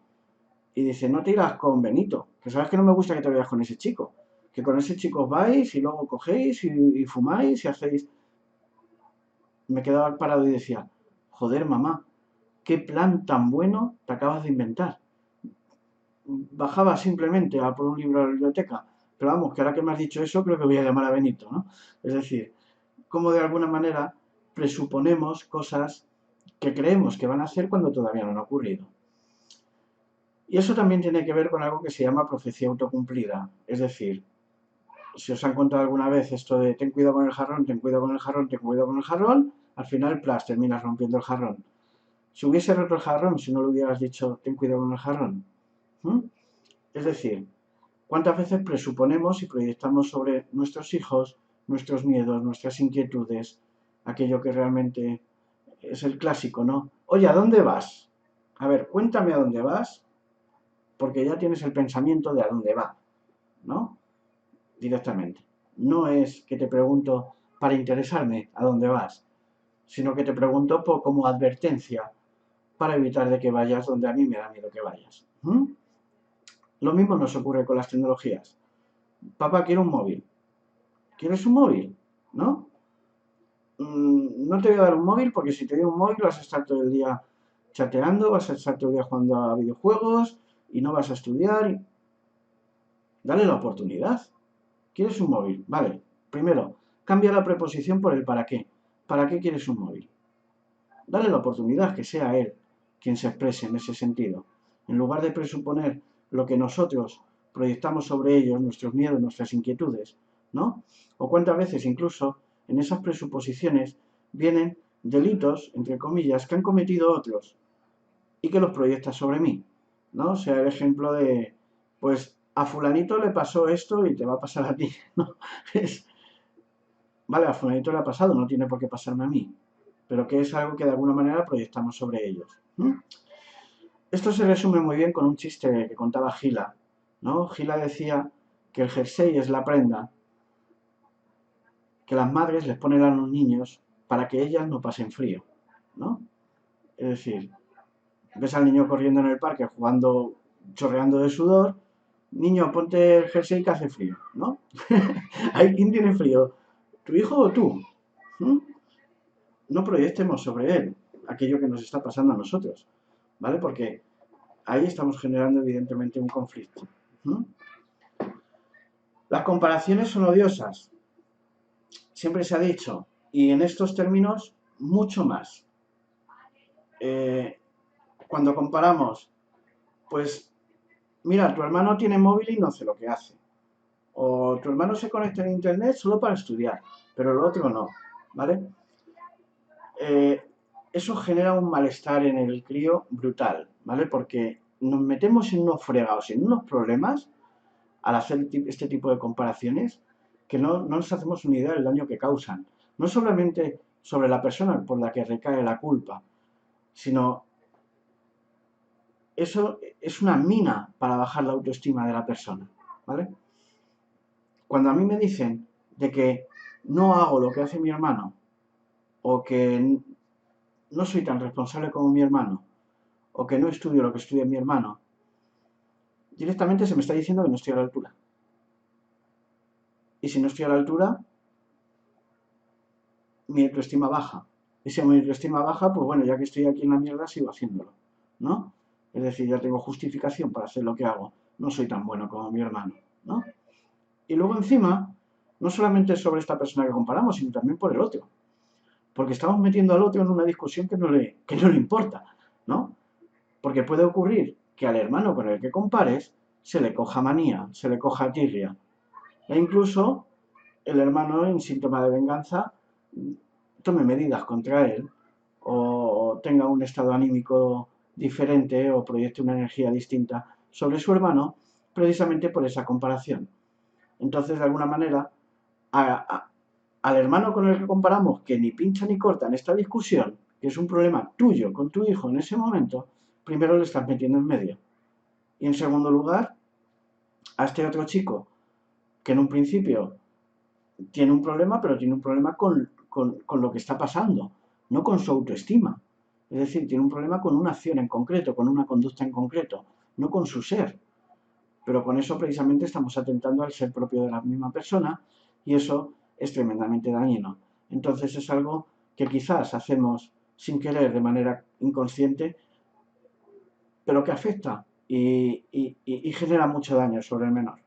Y dice, no te irás con Benito, que sabes que no me gusta que te vayas con ese chico, que con ese chico os vais y luego cogéis y fumáis y hacéis... Me quedaba parado y decía, joder mamá, qué plan tan bueno te acabas de inventar. Bajaba simplemente a por un libro a la biblioteca, pero vamos, que ahora que me has dicho eso creo que voy a llamar a Benito, ¿no? Es decir, como de alguna manera presuponemos cosas que creemos que van a ser cuando todavía no han ocurrido. Y eso también tiene que ver con algo que se llama profecía autocumplida. Es decir, si os han contado alguna vez esto de ten cuidado con el jarrón, ten cuidado con el jarrón, ten cuidado con el jarrón, al final, plas, terminas rompiendo el jarrón. Si hubiese roto el jarrón, si no le hubieras dicho ten cuidado con el jarrón. Es decir, ¿cuántas veces presuponemos y proyectamos sobre nuestros hijos nuestros miedos, nuestras inquietudes, aquello que realmente es el clásico, ¿no? Oye, ¿a dónde vas? A ver, cuéntame a dónde vas, porque ya tienes el pensamiento de a dónde va, ¿no? Directamente. No es que te pregunto para interesarme a dónde vas, sino que te pregunto como advertencia para evitar de que vayas donde a mí me da miedo que vayas. Lo mismo nos ocurre con las tecnologías. Papá, quiero un móvil. ¿Quieres un móvil? ¿No? No te voy a dar un móvil porque si te doy un móvil vas a estar todo el día chateando, vas a estar todo el día jugando a videojuegos y no vas a estudiar. Dale la oportunidad. ¿Quieres un móvil? Vale. Primero, cambia la preposición por el para qué. ¿Para qué quieres un móvil? Dale la oportunidad que sea él quien se exprese en ese sentido. En lugar de presuponer lo que nosotros proyectamos sobre ellos, nuestros miedos, nuestras inquietudes, ¿no? O cuántas veces incluso en esas presuposiciones vienen delitos, entre comillas, que han cometido otros y que los proyectas sobre mí, ¿no? O sea, el ejemplo de, pues, a fulanito le pasó esto y te va a pasar a ti, ¿no? Vale, a fulanito le ha pasado, no tiene por qué pasarme a mí, pero que es algo que de alguna manera proyectamos sobre ellos. Esto se resume muy bien con un chiste que contaba Gila, ¿no? Gila decía que el jersey es la prenda que las madres les ponen a los niños para que ellas no pasen frío, ¿no? Es decir, ves al niño corriendo en el parque jugando, chorreando de sudor, niño, ponte el jersey que hace frío, ¿no? ¿Quién tiene frío? ¿Tu hijo o tú? No proyectemos sobre él aquello que nos está pasando a nosotros, ¿vale? Porque ahí estamos generando evidentemente un conflicto. Las comparaciones son odiosas, siempre se ha dicho, y en estos términos mucho más. Cuando comparamos, pues mira, tu hermano tiene móvil y no sé lo que hace. O tu hermano se conecta a internet solo para estudiar, pero el otro no, ¿vale? Eso genera un malestar en el crío brutal, ¿vale? Porque nos metemos en unos fregados, en unos problemas al hacer este tipo de comparaciones, que no nos hacemos una idea del daño que causan. No solamente sobre la persona por la que recae la culpa, sino eso es una mina para bajar la autoestima de la persona, ¿vale? Cuando a mí me dicen de que no hago lo que hace mi hermano, o que no soy tan responsable como mi hermano, o que no estudio lo que estudia mi hermano, directamente se me está diciendo que no estoy a la altura. Y si no estoy a la altura, mi autoestima baja. Y si mi autoestima baja, pues bueno, ya que estoy aquí en la mierda, sigo haciéndolo, ¿no? Es decir, ya tengo justificación para hacer lo que hago. No soy tan bueno como mi hermano, ¿no? Y luego encima, no solamente sobre esta persona que comparamos, sino también por el otro. Porque estamos metiendo al otro en una discusión que no le importa, ¿no? Porque puede ocurrir que al hermano con el que compares se le coja manía, se le coja tirria. E incluso el hermano, en síntoma de venganza, tome medidas contra él o tenga un estado anímico diferente o proyecte una energía distinta sobre su hermano precisamente por esa comparación. Entonces, de alguna manera, al hermano con el que comparamos, que ni pincha ni corta en esta discusión, que es un problema tuyo con tu hijo en ese momento, primero le estás metiendo en medio. Y en segundo lugar, a este otro chico, que en un principio tiene un problema, pero tiene un problema con lo que está pasando, no con su autoestima. Es decir, tiene un problema con una acción en concreto, con una conducta en concreto, no con su ser. Pero con eso precisamente estamos atentando al ser propio de la misma persona y eso es tremendamente dañino. Entonces es algo que quizás hacemos sin querer, de manera inconsciente, pero que afecta y genera mucho daño sobre el menor.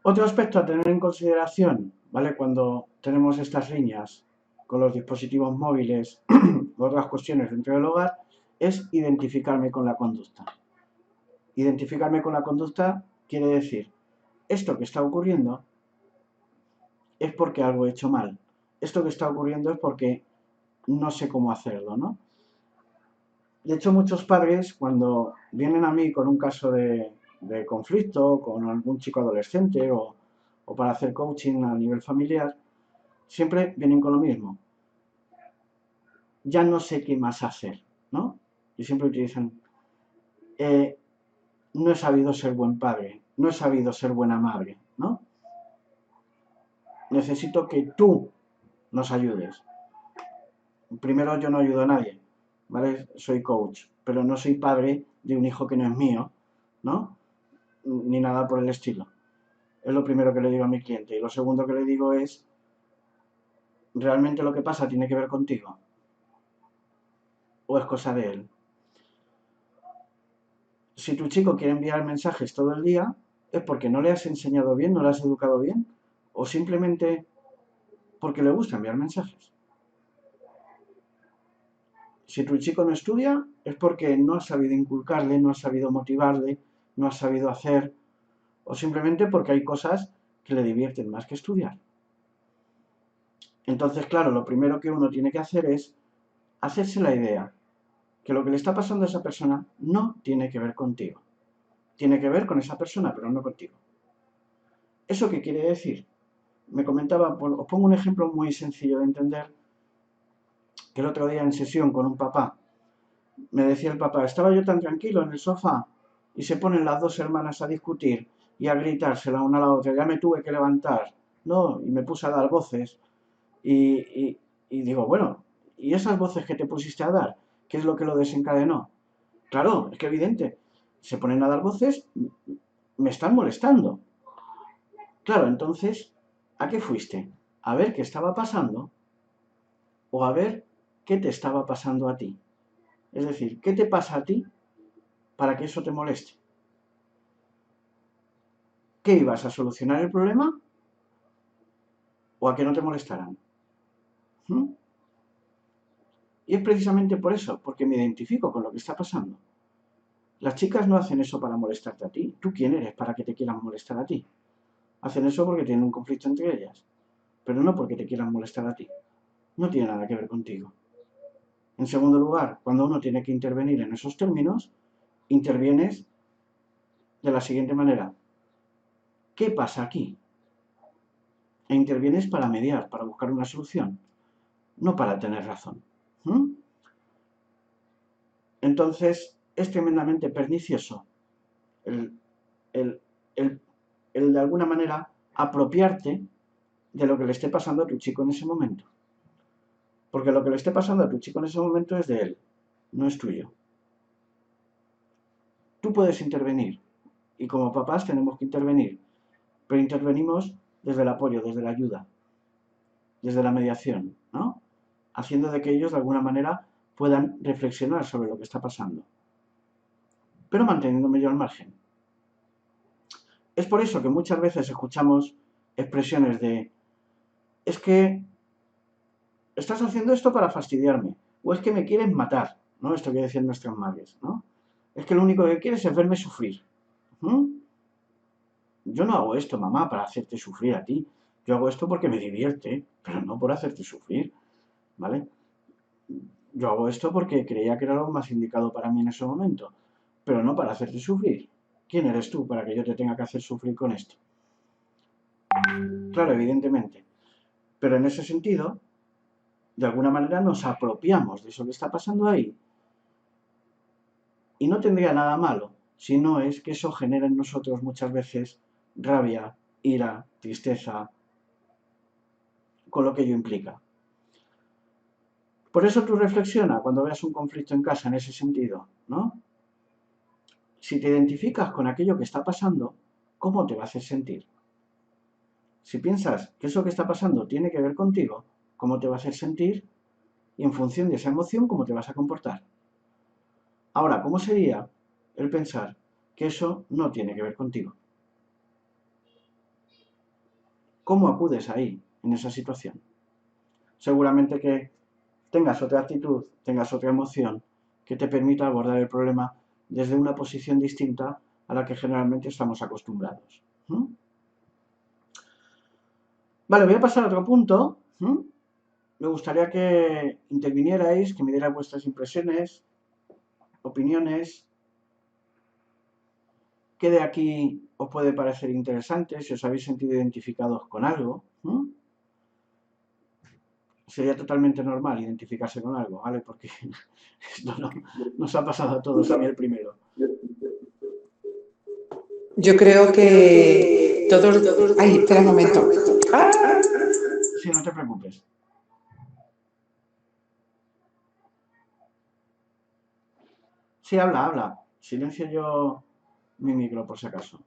Otro aspecto a tener en consideración, ¿vale? Cuando tenemos estas riñas con los dispositivos móviles u otras cuestiones dentro del hogar, es identificarme con la conducta. Identificarme con la conducta quiere decir, esto que está ocurriendo es porque algo he hecho mal. Esto que está ocurriendo es porque no sé cómo hacerlo, ¿no? De hecho, muchos padres, cuando vienen a mí con un caso de conflicto, con algún chico adolescente o para hacer coaching a nivel familiar, siempre vienen con lo mismo. Ya no sé qué más hacer, ¿no? Y siempre utilizan, no he sabido ser buen padre, no he sabido ser buena madre, ¿no? Necesito que tú nos ayudes. Primero, yo no ayudo a nadie, ¿vale? Soy coach, pero no soy padre de un hijo que no es mío, ¿no? Ni nada por el estilo. Es lo primero que le digo a mi cliente. Y lo segundo que le digo es, ¿realmente lo que pasa tiene que ver contigo? ¿O es cosa de él? Si tu chico quiere enviar mensajes todo el día, es porque no le has enseñado bien, no le has educado bien, o simplemente porque le gusta enviar mensajes. Si tu chico no estudia, es porque no has sabido inculcarle, no has sabido motivarle, no has sabido hacer, o simplemente porque hay cosas que le divierten más que estudiar. Entonces, claro, lo primero que uno tiene que hacer es hacerse la idea que lo que le está pasando a esa persona no tiene que ver contigo. Tiene que ver con esa persona, pero no contigo. ¿Eso qué quiere decir? Me comentaba, os pongo un ejemplo muy sencillo de entender, que el otro día en sesión con un papá, me decía el papá, estaba yo tan tranquilo en el sofá y se ponen las dos hermanas a discutir y a gritarse la una a la otra, ya me tuve que levantar, ¿no? Y me puse a dar voces y digo, bueno, ¿y esas voces que te pusiste a dar? ¿Qué es lo que lo desencadenó? Claro, es que evidente, se ponen a dar voces, me están molestando. Claro, entonces, ¿a qué fuiste? ¿A ver qué estaba pasando? ¿O a ver qué te estaba pasando a ti? Es decir, ¿qué te pasa a ti para que eso te moleste? ¿Qué ibas a solucionar el problema? ¿O a que no te molestaran? ¿Mm? Y es precisamente por eso, porque me identifico con lo que está pasando. Las chicas no hacen eso para molestarte a ti. ¿Tú quién eres para que te quieran molestar a ti? Hacen eso porque tienen un conflicto entre ellas, pero no porque te quieran molestar a ti. No tiene nada que ver contigo. En segundo lugar, cuando uno tiene que intervenir en esos términos, intervienes de la siguiente manera. ¿Qué pasa aquí? E intervienes para mediar, para buscar una solución, no para tener razón. Entonces, es tremendamente pernicioso el, el, el de alguna manera apropiarte de lo que le esté pasando a tu chico en ese momento. Porque lo que le esté pasando a tu chico en ese momento es de él, no es tuyo. Tú puedes intervenir y como papás tenemos que intervenir, pero intervenimos desde el apoyo, desde la ayuda, desde la mediación, ¿no? Haciendo de que ellos de alguna manera puedan reflexionar sobre lo que está pasando, pero manteniéndome yo al margen. Es por eso que muchas veces escuchamos expresiones de es que estás haciendo esto para fastidiarme, o es que me quieres matar, ¿no? Esto que decían nuestras madres, ¿no? Es que lo único que quieres es verme sufrir. Yo no hago esto, mamá, para hacerte sufrir a ti. Yo hago esto porque me divierte, pero no por hacerte sufrir, ¿vale? Yo hago esto porque creía que era lo más indicado para mí en ese momento, pero no para hacerte sufrir. ¿Quién eres tú para que yo te tenga que hacer sufrir con esto? Claro, evidentemente. Pero en ese sentido, de alguna manera nos apropiamos de eso que está pasando ahí. Y no tendría nada malo, si no es que eso genera en nosotros muchas veces rabia, ira, tristeza, con lo que ello implica. Por eso tú reflexiona cuando veas un conflicto en casa en ese sentido, ¿no? Si te identificas con aquello que está pasando, ¿cómo te va a hacer sentir? Si piensas que eso que está pasando tiene que ver contigo, ¿cómo te va a hacer sentir? Y en función de esa emoción, ¿cómo te vas a comportar? Ahora, ¿cómo sería el pensar que eso no tiene que ver contigo? ¿Cómo acudes ahí, en esa situación? Seguramente que tengas otra actitud, tengas otra emoción que te permita abordar el problema desde una posición distinta a la que generalmente estamos acostumbrados. Vale, voy a pasar a otro punto. Me gustaría que intervinierais, que me dierais vuestras impresiones, opiniones, qué de aquí os puede parecer interesante, si os habéis sentido identificados con algo. Sería totalmente normal identificarse con algo, ¿vale? Porque esto no, nos ha pasado a todos, a mí el primero. Yo creo que todos... Ay, espera un momento. ¡Ah! Sí, no te preocupes. Sí, habla, habla. Silencio yo mi micro, por si acaso.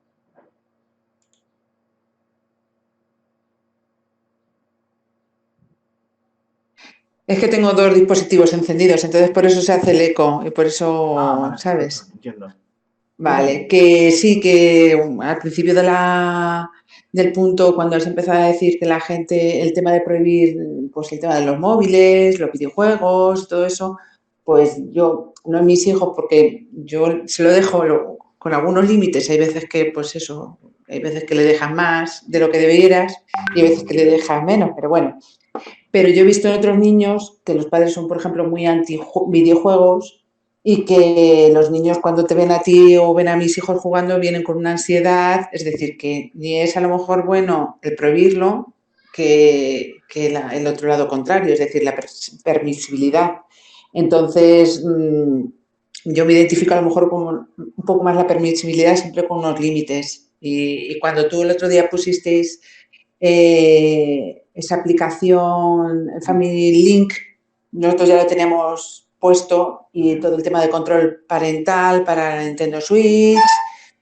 Es que tengo dos dispositivos encendidos, entonces por eso se hace el eco y por eso, Vale, ¿sabes? entiendo. Vale, que sí, que al principio del punto, cuando has empezado a decir que la gente, el tema de prohibir, pues el tema de los móviles, los videojuegos, todo eso, pues yo, no a mis hijos, porque yo se lo dejo con algunos límites, hay veces que, pues eso, hay veces que le dejas más de lo que debieras y hay veces que le dejas menos, pero bueno. Pero yo he visto en otros niños que los padres son, por ejemplo, muy anti videojuegos y que los niños cuando te ven a ti o ven a mis hijos jugando vienen con una ansiedad, es decir, que ni es a lo mejor bueno el prohibirlo que el otro lado contrario, es decir, la permisibilidad. Entonces, yo me identifico a lo mejor como un poco más la permisibilidad siempre con unos límites. Y cuando tú el otro día pusisteis esa aplicación Family Link, nosotros ya lo teníamos puesto y todo el tema de control parental para la Nintendo Switch,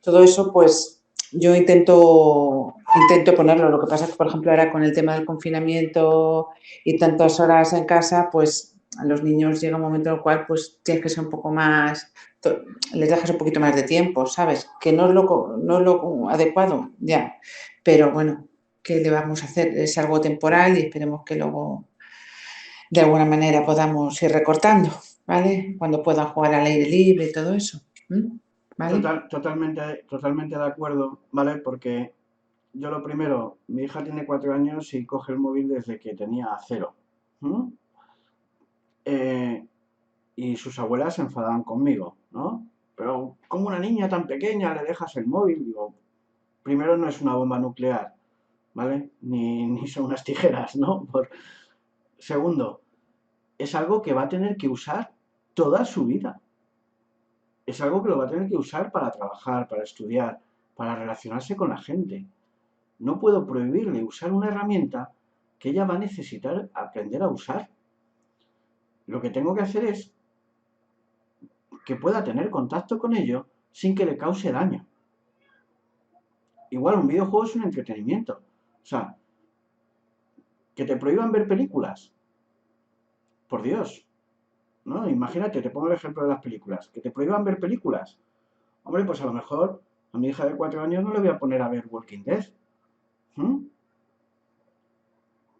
todo eso, pues yo intento ponerlo. Lo que pasa es que, por ejemplo, ahora con el tema del confinamiento y tantas horas en casa, pues a los niños llega un momento en el cual pues tienes que ser un poco más, les dejas un poquito más de tiempo, ¿sabes? Que no es lo adecuado, ya, pero bueno, ¿qué le vamos a hacer? Es algo temporal y esperemos que luego de alguna manera podamos ir recortando, ¿vale? Cuando puedan jugar al aire libre y todo eso, ¿vale? Totalmente de acuerdo, ¿vale? Porque yo lo primero, mi hija tiene 4 años y coge el móvil desde que tenía 0. Y sus abuelas se enfadaban conmigo, ¿no? Pero, ¿cómo una niña tan pequeña le dejas el móvil? Digo, primero no es una bomba nuclear, ¿vale? Ni son unas tijeras, ¿no? Segundo, es algo que va a tener que usar toda su vida. Es algo que lo va a tener que usar para trabajar, para estudiar, para relacionarse con la gente. No puedo prohibirle usar una herramienta que ella va a necesitar aprender a usar. Lo que tengo que hacer es que pueda tener contacto con ello sin que le cause daño. Igual un videojuego es un entretenimiento. O sea, que te prohíban ver películas. Por Dios, ¿no? Imagínate, te pongo el ejemplo de las películas. Que te prohíban ver películas. Hombre, pues a lo mejor a mi hija de 4 años no le voy a poner a ver Walking Dead. ¿Mm?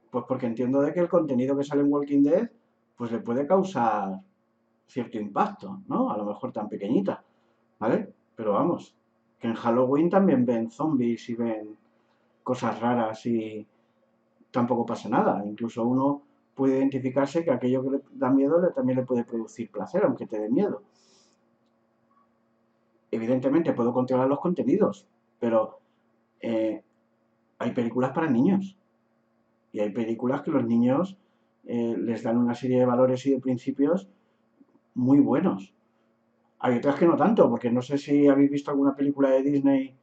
Pues porque entiendo de que el contenido que sale en Walking Dead pues le puede causar cierto impacto, ¿no? A lo mejor tan pequeñita, ¿vale? Pero vamos, que en Halloween también ven zombies y ven cosas raras y tampoco pasa nada. Incluso uno puede identificarse que aquello que le da miedo también le puede producir placer, aunque te dé miedo. Evidentemente puedo controlar los contenidos, pero hay películas para niños y hay películas que los niños les dan una serie de valores y de principios muy buenos. Hay otras que no tanto, porque no sé si habéis visto alguna película de Disney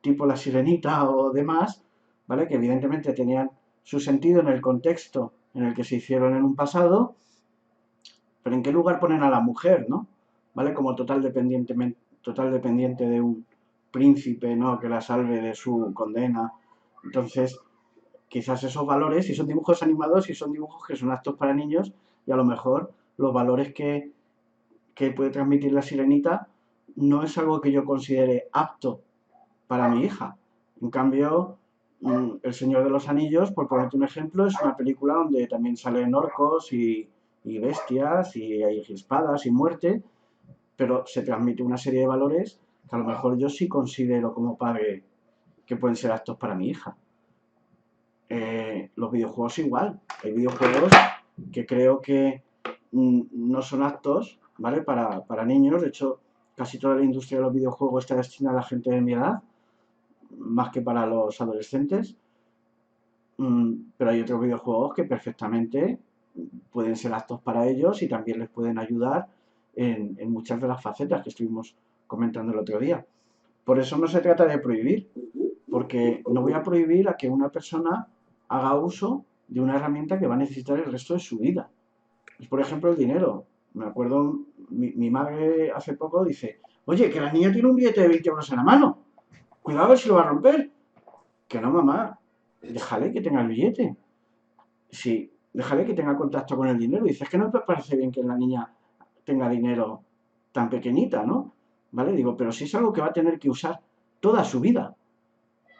tipo La Sirenita o demás, ¿vale? Que evidentemente tenían su sentido en el contexto en el que se hicieron en un pasado, pero ¿en qué lugar ponen a la mujer, ¿no? ¿Vale? Como total dependiente de un príncipe, ¿no? Que la salve de su condena. Entonces, quizás esos valores, si son dibujos animados, si son dibujos que son aptos para niños, y a lo mejor los valores que puede transmitir la sirenita no es algo que yo considere apto para mi hija. En cambio, El Señor de los Anillos, por ponerte un ejemplo, es una película donde también salen orcos y bestias y hay espadas y muerte, pero se transmite una serie de valores que a lo mejor yo sí considero como padre que pueden ser aptos para mi hija. Los videojuegos igual. Hay videojuegos que creo que no son aptos, ¿vale? Para niños. De hecho, casi toda la industria de los videojuegos está destinada a la gente de mi edad, más que para los adolescentes. Pero hay otros videojuegos que perfectamente pueden ser aptos para ellos y también les pueden ayudar en muchas de las facetas que estuvimos comentando el otro día. Por eso no se trata de prohibir, porque no voy a prohibir a que una persona haga uso de una herramienta que va a necesitar el resto de su vida. Es, por ejemplo, el dinero. Me acuerdo, mi madre hace poco dice, oye, que la niña tiene un billete de 20 euros en la mano. Cuidado a ver si lo va a romper. Que no, mamá. Déjale que tenga el billete. Sí, déjale que tenga contacto con el dinero. Dice, es que no me parece bien que la niña tenga dinero tan pequeñita, ¿no? ¿Vale? Digo, pero si es algo que va a tener que usar toda su vida.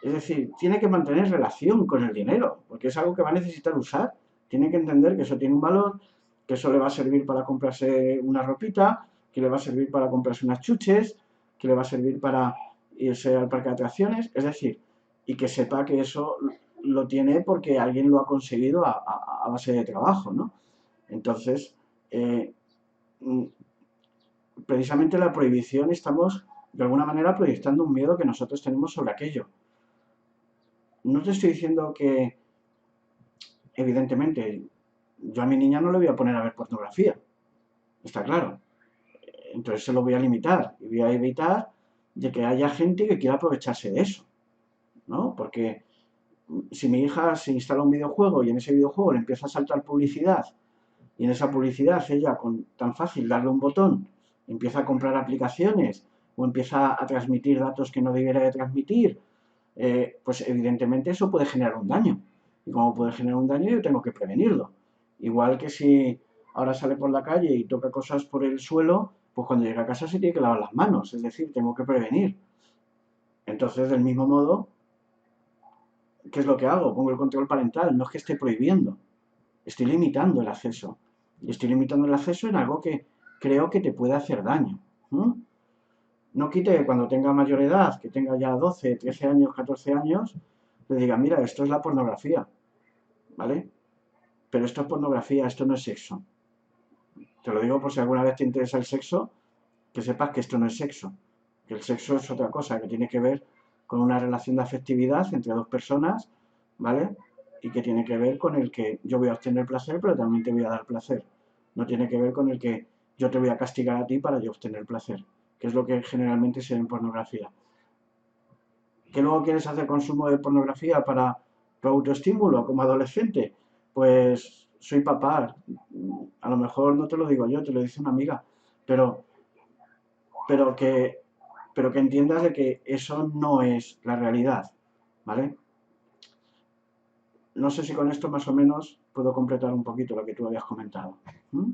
Es decir, tiene que mantener relación con el dinero, porque es algo que va a necesitar usar. Tiene que entender que eso tiene un valor, que eso le va a servir para comprarse una ropita, que le va a servir para comprarse unas chuches, que le va a servir para irse al parque de atracciones. Es decir, y que sepa que eso lo tiene porque alguien lo ha conseguido a base de trabajo, ¿no? Entonces, eh, precisamente la prohibición estamos de alguna manera proyectando un miedo que nosotros tenemos sobre aquello. No te estoy diciendo que, evidentemente, yo a mi niña no le voy a poner a ver pornografía, está claro. Entonces se lo voy a limitar y voy a evitar de que haya gente que quiera aprovecharse de eso, ¿no? Porque si mi hija se instala un videojuego y en ese videojuego le empieza a saltar publicidad y en esa publicidad ella con tan fácil darle un botón empieza a comprar aplicaciones o empieza a transmitir datos que no debiera de transmitir, pues evidentemente eso puede generar un daño. Y como puede generar un daño, yo tengo que prevenirlo. Igual que si ahora sale por la calle y toca cosas por el suelo, pues cuando llega a casa se tiene que lavar las manos, es decir, tengo que prevenir. Entonces, del mismo modo, ¿qué es lo que hago? Pongo el control parental, no es que esté prohibiendo, estoy limitando el acceso. Y estoy limitando el acceso en algo que creo que te puede hacer daño. No quite que cuando tenga mayor edad, que tenga ya 12, 13 años, 14 años, le diga, mira, esto es la pornografía, ¿vale? Pero esto es pornografía, esto no es sexo. Te lo digo por si alguna vez te interesa el sexo, que sepas que esto no es sexo, que el sexo es otra cosa, que tiene que ver con una relación de afectividad entre dos personas, ¿vale? Y que tiene que ver con el que yo voy a obtener placer, pero también te voy a dar placer. No tiene que ver con el que yo te voy a castigar a ti para yo obtener placer, que es lo que generalmente se ve en pornografía. ¿Que luego quieres hacer consumo de pornografía para tu autoestímulo como adolescente? Pues soy papá. A lo mejor no te lo digo yo, te lo dice una amiga. Pero, pero que, pero que entiendas de que eso no es la realidad, ¿vale? No sé si con esto más o menos puedo completar un poquito lo que tú habías comentado. ¿Mm?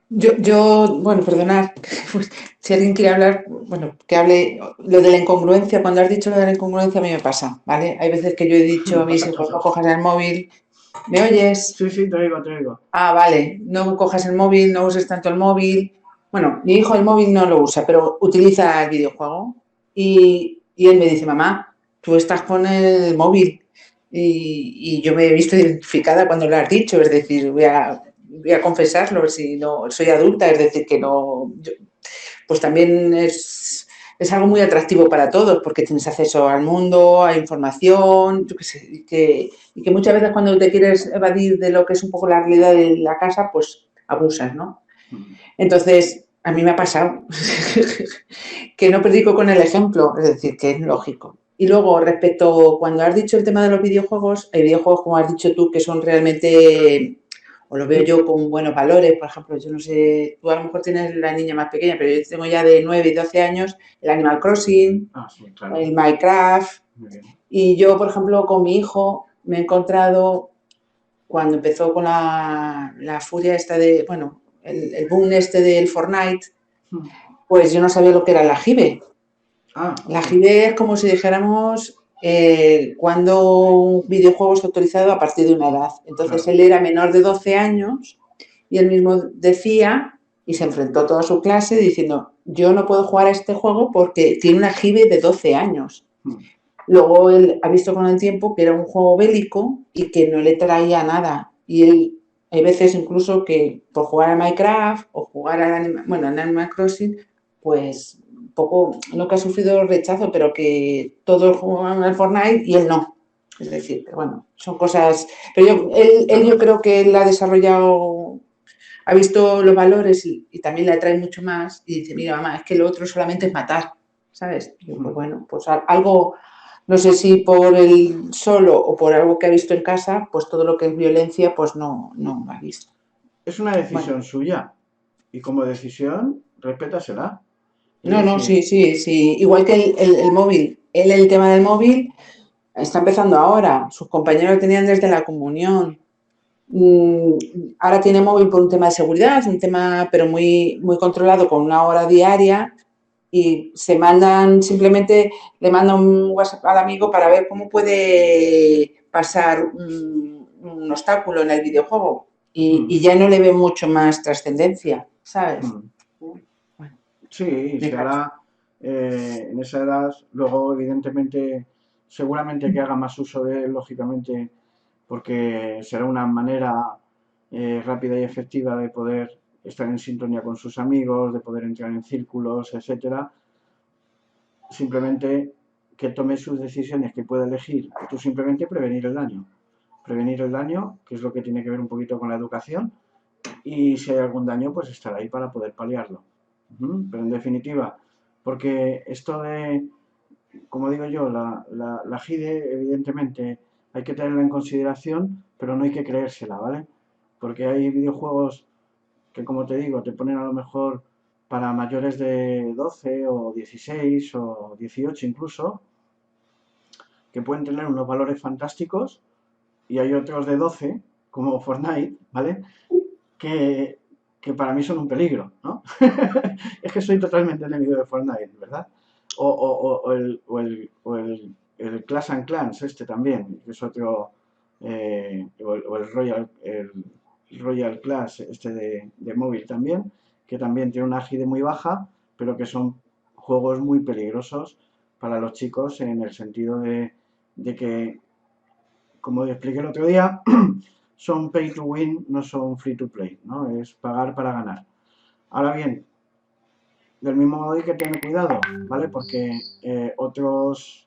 Bueno, perdonad, pues, si alguien quiere hablar, bueno, que hable. Lo de la incongruencia, cuando has dicho lo de la incongruencia, a mí me pasa, ¿vale? Hay veces que yo he dicho a mis hijos, no cojas el móvil. ¿Me oyes? Sí, sí, te oigo, te oigo. Ah, vale, no cojas el móvil, no uses tanto el móvil. Bueno, mi hijo el móvil no lo usa, pero utiliza el videojuego. Y él me dice, mamá, tú estás con el móvil. Y yo me he visto identificada cuando lo has dicho, es decir, voy a confesarlo, si no soy adulta, es decir, que no. Pues también es algo muy atractivo para todos, porque tienes acceso al mundo, a información, yo qué sé, y que muchas veces cuando te quieres evadir de lo que es un poco la realidad de la casa, pues abusas, ¿no? Entonces, a mí me ha pasado que no predico con el ejemplo, es decir, que es lógico. Y luego, respecto, cuando has dicho el tema de los videojuegos, hay videojuegos, como has dicho tú, que son realmente, o lo veo yo con buenos valores. Por ejemplo, yo no sé, tú a lo mejor tienes la niña más pequeña, pero yo tengo ya de 9 y 12 años el Animal Crossing, Sí, claro. el Minecraft. Y yo, por ejemplo, con mi hijo me he encontrado, cuando empezó con la furia esta de, bueno, el boom este del Fortnite, pues yo no sabía lo que era la jibe. La jibe es como si dijéramos cuando un videojuego es autorizado a partir de una edad. Entonces él era menor de 12 años y él mismo decía, y se enfrentó a toda su clase diciendo, yo no puedo jugar a este juego porque tiene una jibe de 12 años. Luego él ha visto con el tiempo que era un juego bélico y que no le traía nada. Y él, hay veces incluso que por jugar a Minecraft o jugar a Animal Crossing, pues un poco, no que ha sufrido rechazo, pero que todos juegan al Fortnite y él no. Es decir, que bueno, son cosas. Pero él yo creo que él ha desarrollado, ha visto los valores y también le atrae mucho más. Y dice, mira, mamá, es que lo otro solamente es matar, ¿sabes? Y yo, pues bueno, pues algo. No sé si por el solo o por algo que ha visto en casa, pues todo lo que es violencia, pues no lo ha visto. Es una decisión suya y como decisión, respétasela. No, sí. Igual que el móvil. Él, el tema del móvil, está empezando ahora. Sus compañeros lo tenían desde la comunión. Ahora tiene móvil por un tema de seguridad, un tema pero muy, muy controlado, con una hora diaria. Y simplemente le manda un WhatsApp al amigo para ver cómo puede pasar un obstáculo en el videojuego y ya no le ve mucho más trascendencia, ¿sabes? Bueno, sí, ahora en esa edad, luego evidentemente, seguramente que haga más uso de él, lógicamente, porque será una manera rápida y efectiva de poder estar en sintonía con sus amigos, de poder entrar en círculos, etcétera. Simplemente que tome sus decisiones, que pueda elegir, tú simplemente prevenir el daño. Prevenir el daño, que es lo que tiene que ver un poquito con la educación, y si hay algún daño, pues estar ahí para poder paliarlo. Pero en definitiva, porque esto de, como digo yo, la GIDE, evidentemente, hay que tenerla en consideración, pero no hay que creérsela, ¿vale? Porque hay videojuegos que, como te digo, te ponen a lo mejor para mayores de 12 o 16 o 18 incluso, que pueden tener unos valores fantásticos, y hay otros de 12, como Fortnite, ¿vale? Que para mí son un peligro, ¿no? Es que soy totalmente enemigo de Fortnite, ¿verdad? O el Clash and Clans también, que es otro, o el Royal Clash de móvil también, que también tiene una AGI muy baja, pero que son juegos muy peligrosos para los chicos en el sentido de que, como expliqué el otro día, son pay to win, no son free to play, ¿no? Es pagar para ganar. Ahora bien, del mismo modo hay que tener cuidado, ¿vale? Porque otros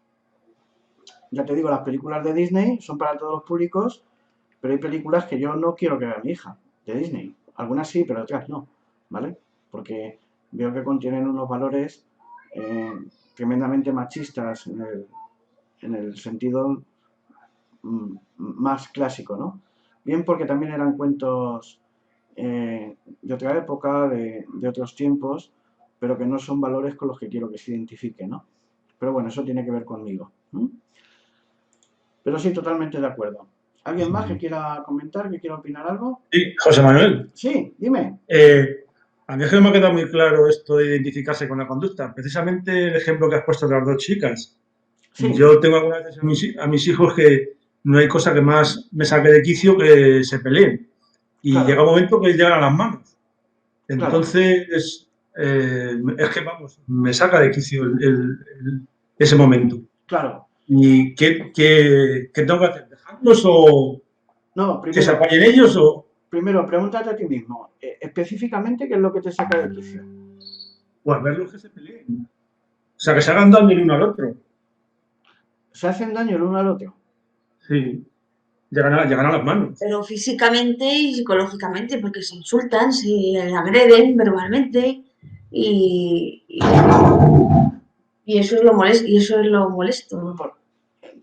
ya te digo, las películas de Disney son para todos los públicos, pero hay películas que yo no quiero que vea mi hija de Disney. Algunas sí, pero otras no, ¿vale? Porque veo que contienen unos valores eh, tremendamente machistas en el sentido más clásico, ¿no? Bien porque también eran cuentos de otra época, de otros tiempos, pero que no son valores con los que quiero que se identifique, ¿no? Pero bueno, eso tiene que ver conmigo. Pero sí, totalmente de acuerdo. ¿Alguien más que quiera comentar, que quiera opinar algo? Sí, José Manuel, Sí, dime. a mí es que no me ha quedado muy claro esto de identificarse con la conducta. Precisamente el ejemplo que has puesto de las dos chicas. Sí, Yo tengo algunas veces a mis hijos que no hay cosa que más me saque de quicio que se peleen. Y llega un claro, momento que llegan a las manos. claro, Entonces, es que, vamos, me saca de quicio ese momento. claro. ¿Y qué tengo que hacer? ¿Dejarlos o No, que se primero, apañen ellos o pregúntate a ti mismo, específicamente, ¿qué es lo que te saca de quicio? pues verlos que se peleen? O sea, que se hagan daño el uno al otro. ¿Se hacen daño el uno al otro? Sí, llegan a las manos. Pero físicamente y psicológicamente, porque se insultan, se agreden verbalmente y, y, y eso es lo molesto, y eso es lo molesto. Por-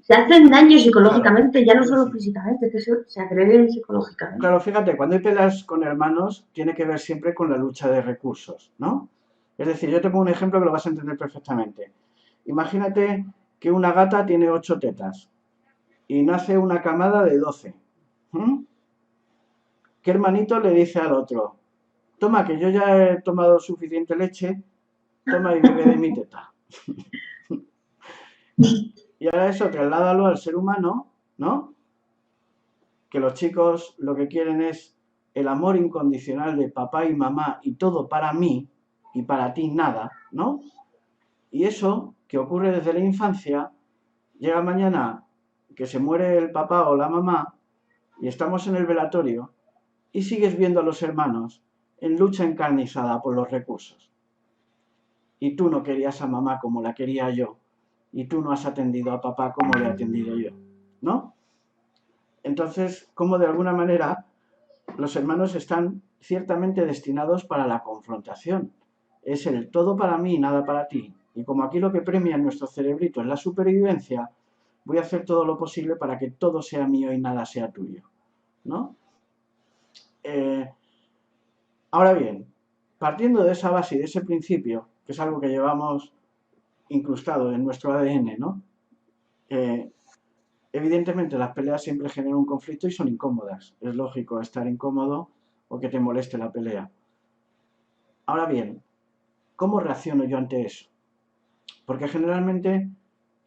Se hacen daño claro, psicológicamente, ya no es solo decir, físicamente, que se agreden psicológicamente. claro, fíjate, cuando hay peleas con hermanos, tiene que ver siempre con la lucha de recursos, ¿no? Es decir, yo te pongo un ejemplo que lo vas a entender perfectamente. Imagínate que una gata tiene 8 tetas y nace una camada de 12. ¿Mm? ¿Qué hermanito le dice al otro? Toma, que yo ya he tomado suficiente leche, toma y bebe de mi teta. Y ahora eso trasládalo al ser humano, ¿no? Que los chicos lo que quieren es el amor incondicional de papá y mamá y todo para mí y para ti nada, ¿no? Y eso que ocurre desde la infancia, llega mañana que se muere el papá o la mamá y estamos en el velatorio y sigues viendo a los hermanos en lucha encarnizada por los recursos. Y tú no querías a mamá como la quería yo y tú no has atendido a papá como le he atendido yo, ¿no? Entonces, como de alguna manera los hermanos están ciertamente destinados para la confrontación. Es el todo para mí y nada para ti. Y como aquí lo que premia en nuestro cerebrito es la supervivencia, voy a hacer todo lo posible para que todo sea mío y nada sea tuyo, ¿no? Ahora bien, partiendo de esa base y de ese principio, que es algo que llevamos incrustado en nuestro ADN, ¿no? Evidentemente las peleas siempre generan un conflicto y son incómodas. Es lógico estar incómodo o que te moleste la pelea. Ahora bien, ¿cómo reacciono yo ante eso? Porque generalmente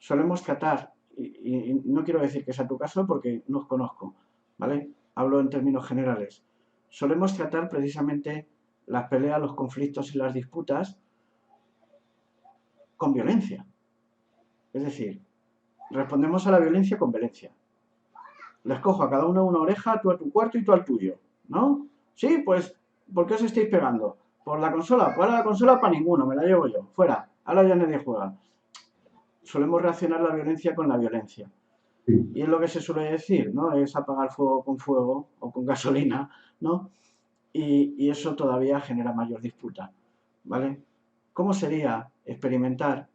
solemos tratar, y no quiero decir que sea tu caso porque no os conozco, ¿vale? Hablo en términos generales. Solemos tratar precisamente las peleas, los conflictos y las disputas con violencia. Es decir, respondemos a la violencia con violencia. Les cojo a cada uno una oreja, tú a tu cuarto y tú al tuyo, ¿no? Sí, pues, ¿por qué os estáis pegando? ¿Por la consola? Pues ahora la consola para ninguno, me la llevo yo, fuera, ahora ya nadie juega. Solemos reaccionar la violencia con la violencia. Y es lo que se suele decir, ¿no? Es apagar fuego o con gasolina, ¿no? Y eso todavía genera mayor disputa, ¿vale? ¿Cómo sería experimentar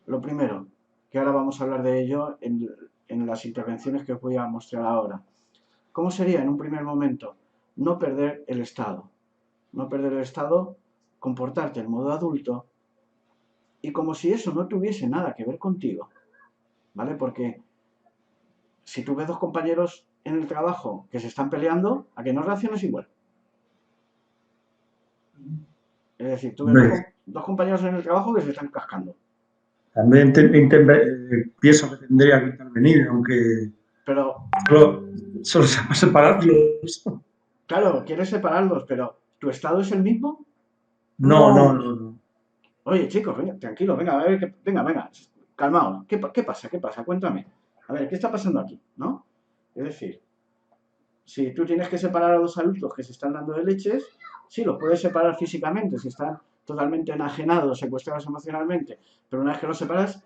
lo primero? Que ahora vamos a hablar de ello en las intervenciones que os voy a mostrar ahora. ¿Cómo sería en un primer momento no perder el estado? No perder el estado, comportarte en modo adulto y como si eso no tuviese nada que ver contigo, ¿vale? Porque si tú ves dos compañeros en el trabajo que se están peleando, ¿a que no reaccionas igual? Es decir, tú ves dos compañeros en el trabajo que se están cascando. También pienso que tendría que intervenir, aunque Pero, solo se va a separarlos. claro, quieres separarlos, pero ¿tu estado es el mismo? No. Oye, chicos, venga, tranquilos, venga, a ver, venga, calmaos. ¿Qué pasa? ¿Qué pasa? Cuéntame. A ver, ¿qué está pasando aquí? ¿No? Es decir, si tú tienes que separar a dos adultos que se están dando de leches, sí, los puedes separar físicamente, si están totalmente enajenados, secuestrados emocionalmente, pero una vez que los separas,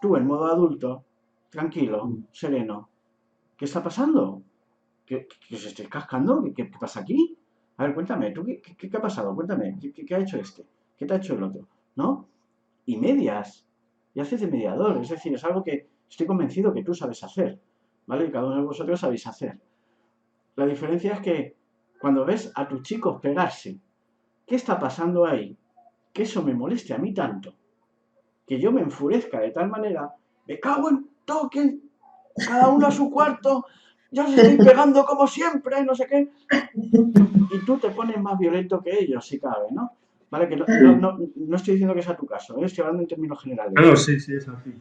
tú en modo adulto tranquilo, sereno. ¿Qué está pasando? ¿Que os estáis cascando? ¿Qué pasa aquí? A ver, cuéntame, ¿tú qué ha pasado? Cuéntame, ¿qué ha hecho este? ¿Qué te ha hecho el otro? ¿No? Y medias. Y haces de mediador. Es decir, es algo que estoy convencido que tú sabes hacer. ¿Vale? Y cada uno de vosotros sabéis hacer. La diferencia es que cuando ves a tus chicos pegarse, ¿qué está pasando ahí? Que eso me moleste a mí tanto. Que yo me enfurezca de tal manera, me cago en toque, cada uno a su cuarto, ya se estoy pegando como siempre, no sé qué. Y tú te pones más violento que ellos, si cabe, ¿no? Vale, que no estoy diciendo que sea tu caso, ¿eh? Estoy hablando en términos generales. Claro, sí, es así.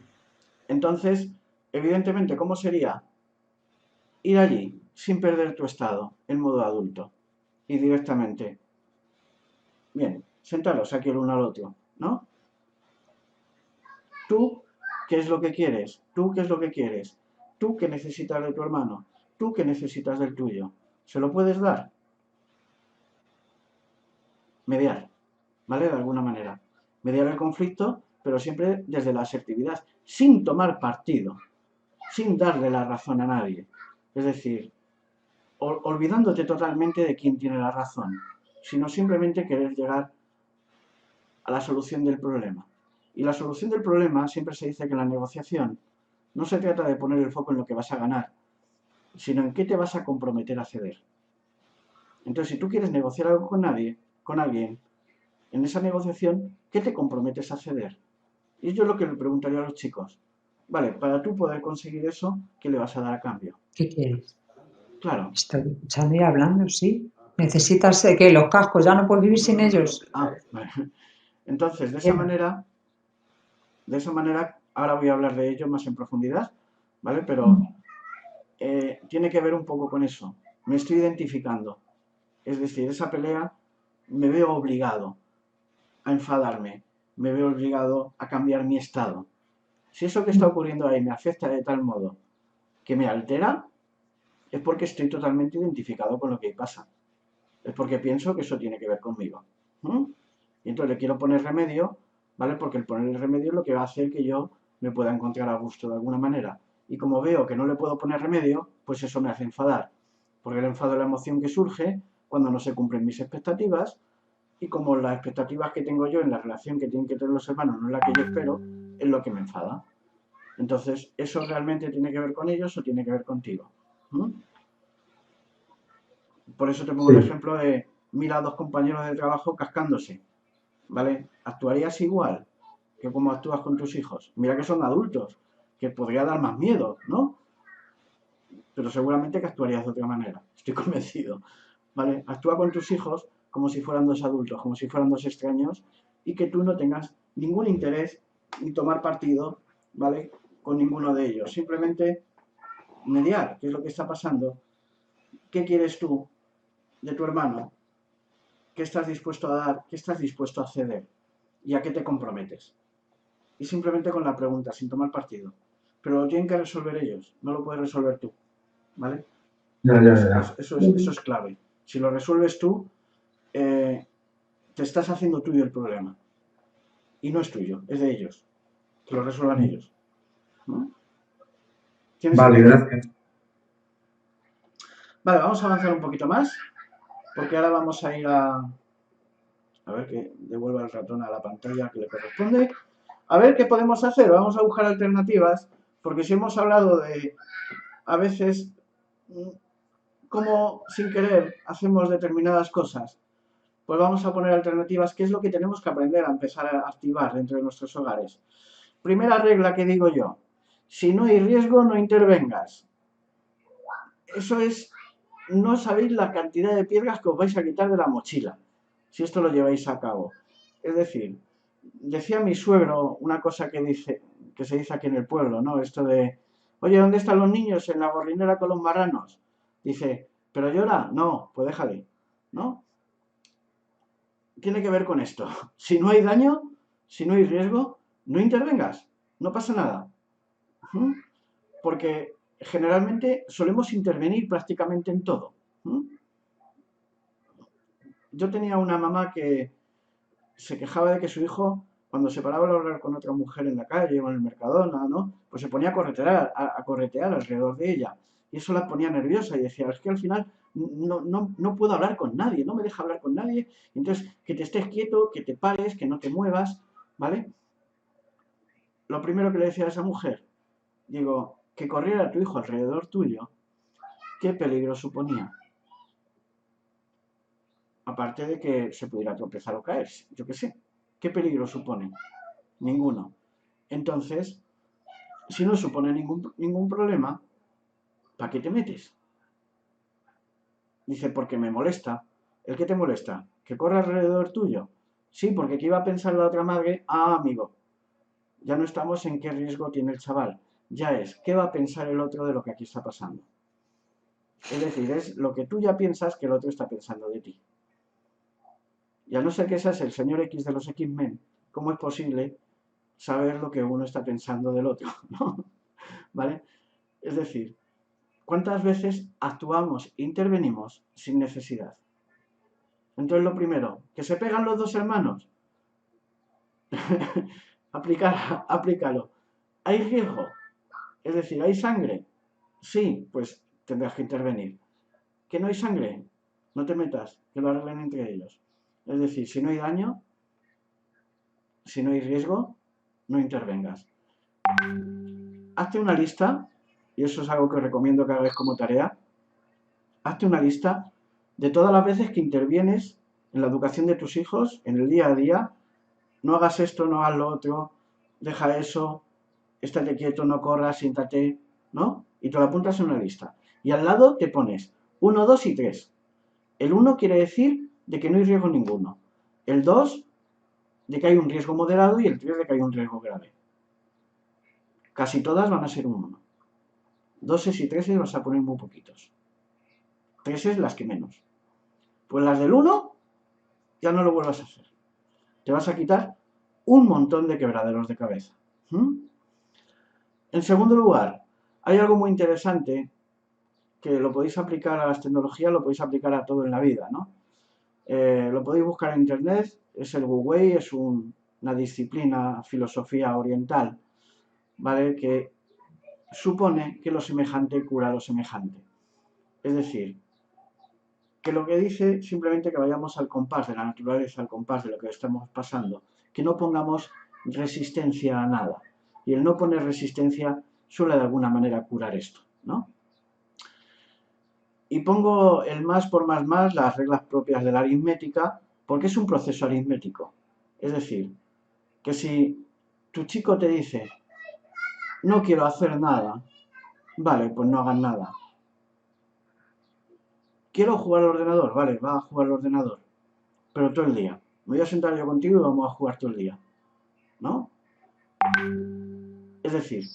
Entonces, evidentemente, ¿cómo sería ir allí sin perder tu estado en modo adulto? Y directamente, bien, sentaros aquí el uno al otro, ¿no? Tú, ¿qué es lo que quieres? ¿Tú qué es lo que quieres? ¿Tú qué necesitas de tu hermano? ¿Tú qué necesitas del tuyo? ¿Se lo puedes dar? Mediar, ¿vale? De alguna manera. Mediar el conflicto, pero siempre desde la asertividad, sin tomar partido, sin darle la razón a nadie. Es decir, olvidándote totalmente de quién tiene la razón, sino simplemente querer llegar a la solución del problema. Y la solución del problema siempre se dice que en la negociación no se trata de poner el foco en lo que vas a ganar, sino en qué te vas a comprometer a ceder. Entonces, si tú quieres negociar algo con alguien, en esa negociación, ¿qué te comprometes a ceder? Y yo es lo que le preguntaría a los chicos. Vale, para tú poder conseguir eso, ¿qué le vas a dar a cambio? ¿Qué quieres? Claro. Estoy escuchando y hablando, sí. Necesitas que los cascos, ya no puedes vivir sin ellos. Ah, vale. Entonces, de esa manera, ahora voy a hablar de ello más en profundidad, ¿vale? Pero tiene que ver un poco con eso. Me estoy identificando. Es decir, esa pelea me veo obligado a enfadarme, me veo obligado a cambiar mi estado. Si eso que está ocurriendo ahí me afecta de tal modo que me altera, es porque estoy totalmente identificado con lo que pasa. Es porque pienso que eso tiene que ver conmigo. Y entonces le quiero poner remedio, ¿vale? Porque el poner el remedio es lo que va a hacer que yo me pueda encontrar a gusto de alguna manera. Y como veo que no le puedo poner remedio, pues eso me hace enfadar. Porque el enfado es la emoción que surge cuando no se cumplen mis expectativas. Y como las expectativas que tengo yo en la relación que tienen que tener los hermanos no es la que yo espero, es lo que me enfada. Entonces, ¿eso realmente tiene que ver con ellos o tiene que ver contigo? Por eso te pongo el ejemplo de mira a dos compañeros de trabajo cascándose, ¿vale? ¿Actuarías igual que como actúas con tus hijos? Mira que son adultos, que podría dar más miedo, ¿no? Pero seguramente que actuarías de otra manera, estoy convencido, ¿vale? Actúa con tus hijos como si fueran dos adultos, como si fueran dos extraños y que tú no tengas ningún interés ni tomar partido, ¿vale? Con ninguno de ellos. Simplemente mediar, qué es lo que está pasando, qué quieres tú de tu hermano, qué estás dispuesto a dar, qué estás dispuesto a ceder y a qué te comprometes. Y simplemente con la pregunta, sin tomar partido. Pero lo tienen que resolver ellos, no lo puedes resolver tú, ¿vale? Ya. Eso es clave. Si lo resuelves tú, te estás haciendo tuyo el problema. Y no es tuyo, es de ellos. Que lo resuelvan ellos. ¿No? Vale, gracias. Vale, vamos a avanzar un poquito más, porque ahora vamos a ir a ver que devuelva el ratón a la pantalla que le corresponde. A ver qué podemos hacer, vamos a buscar alternativas, porque si hemos hablado de, a veces, cómo sin querer hacemos determinadas cosas, pues vamos a poner alternativas, que es lo que tenemos que aprender a empezar a activar dentro de nuestros hogares. Primera regla que digo yo, si no hay riesgo, no intervengas. Eso es, no sabéis la cantidad de piedras que os vais a quitar de la mochila, si esto lo lleváis a cabo. Es decir, decía mi suegro una cosa que se dice aquí en el pueblo, ¿no? Esto de, oye, ¿dónde están los niños en la gorrinera con los marranos? Dice, ¿pero llora? No, pues déjale, ¿no? Tiene que ver con esto. Si no hay daño, si no hay riesgo, no intervengas, no pasa nada. Porque generalmente solemos intervenir prácticamente en todo. Yo tenía una mamá que se quejaba de que su hijo cuando se paraba a hablar con otra mujer en la calle o en el Mercadona, ¿no? Pues se ponía a corretear, a corretear alrededor de ella. Y eso la ponía nerviosa y decía, es que al final no puedo hablar con nadie, no me deja hablar con nadie. Entonces, que te estés quieto, que te pares, que no te muevas, ¿vale? Lo primero que le decía a esa mujer, digo, que corriera tu hijo alrededor tuyo, ¿qué peligro suponía? Aparte de que se pudiera tropezar o caerse, yo qué sé. ¿Qué peligro supone? Ninguno. Entonces, si no supone ningún problema, ¿para qué te metes? Dice, porque me molesta. ¿El qué te molesta? ¿Que corra alrededor tuyo? Sí, porque ¿qué iba a pensar la otra madre? Ah, amigo, ya no estamos en qué riesgo tiene el chaval. Ya es, ¿qué va a pensar el otro de lo que aquí está pasando? Es decir, es lo que tú ya piensas que el otro está pensando de ti. Y a no ser que seas el señor X de los X-Men, ¿cómo es posible saber lo que uno está pensando del otro? ¿No? ¿Vale? Es decir, ¿cuántas veces actuamos e intervenimos sin necesidad? Entonces lo primero, ¿que se pegan los dos hermanos? Aplícalo. ¿Hay riesgo? Es decir, ¿hay sangre? Sí, pues tendrás que intervenir. ¿Que no hay sangre? No te metas, que lo arreglen entre ellos. Es decir, si no hay daño, si no hay riesgo, no intervengas. Hazte una lista, y eso es algo que os recomiendo que hagáis como tarea. Hazte una lista de todas las veces que intervienes en la educación de tus hijos, en el día a día. No hagas esto, no hagas lo otro, deja eso, estate quieto, no corras, siéntate, ¿no? Y te lo apuntas en una lista. Y al lado te pones 1, 2 y 3. El 1 quiere decir de que no hay riesgo ninguno. El 2 de que hay un riesgo moderado y el 3 de que hay un riesgo grave. Casi todas van a ser un 1. 2 y 3 vas a poner muy poquitos. 3 las que menos. Pues las del 1 ya no lo vuelvas a hacer. Te vas a quitar un montón de quebraderos de cabeza. En segundo lugar, hay algo muy interesante que lo podéis aplicar a las tecnologías, lo podéis aplicar a todo en la vida, ¿no? Lo podéis buscar en internet, es el Wu Wei, es una disciplina, filosofía oriental, ¿vale? Que supone que lo semejante cura lo semejante. Es decir, que lo que dice simplemente que vayamos al compás de la naturaleza, al compás de lo que estamos pasando, que no pongamos resistencia a nada. Y el no poner resistencia suele de alguna manera curar esto, ¿no? Y pongo el más por más, las reglas propias de la aritmética, porque es un proceso aritmético. Es decir, que si tu chico te dice, no quiero hacer nada, vale, pues no hagas nada. Quiero jugar al ordenador, vale, va a jugar al ordenador, pero todo el día. Me voy a sentar yo contigo y vamos a jugar todo el día, ¿no? Es decir,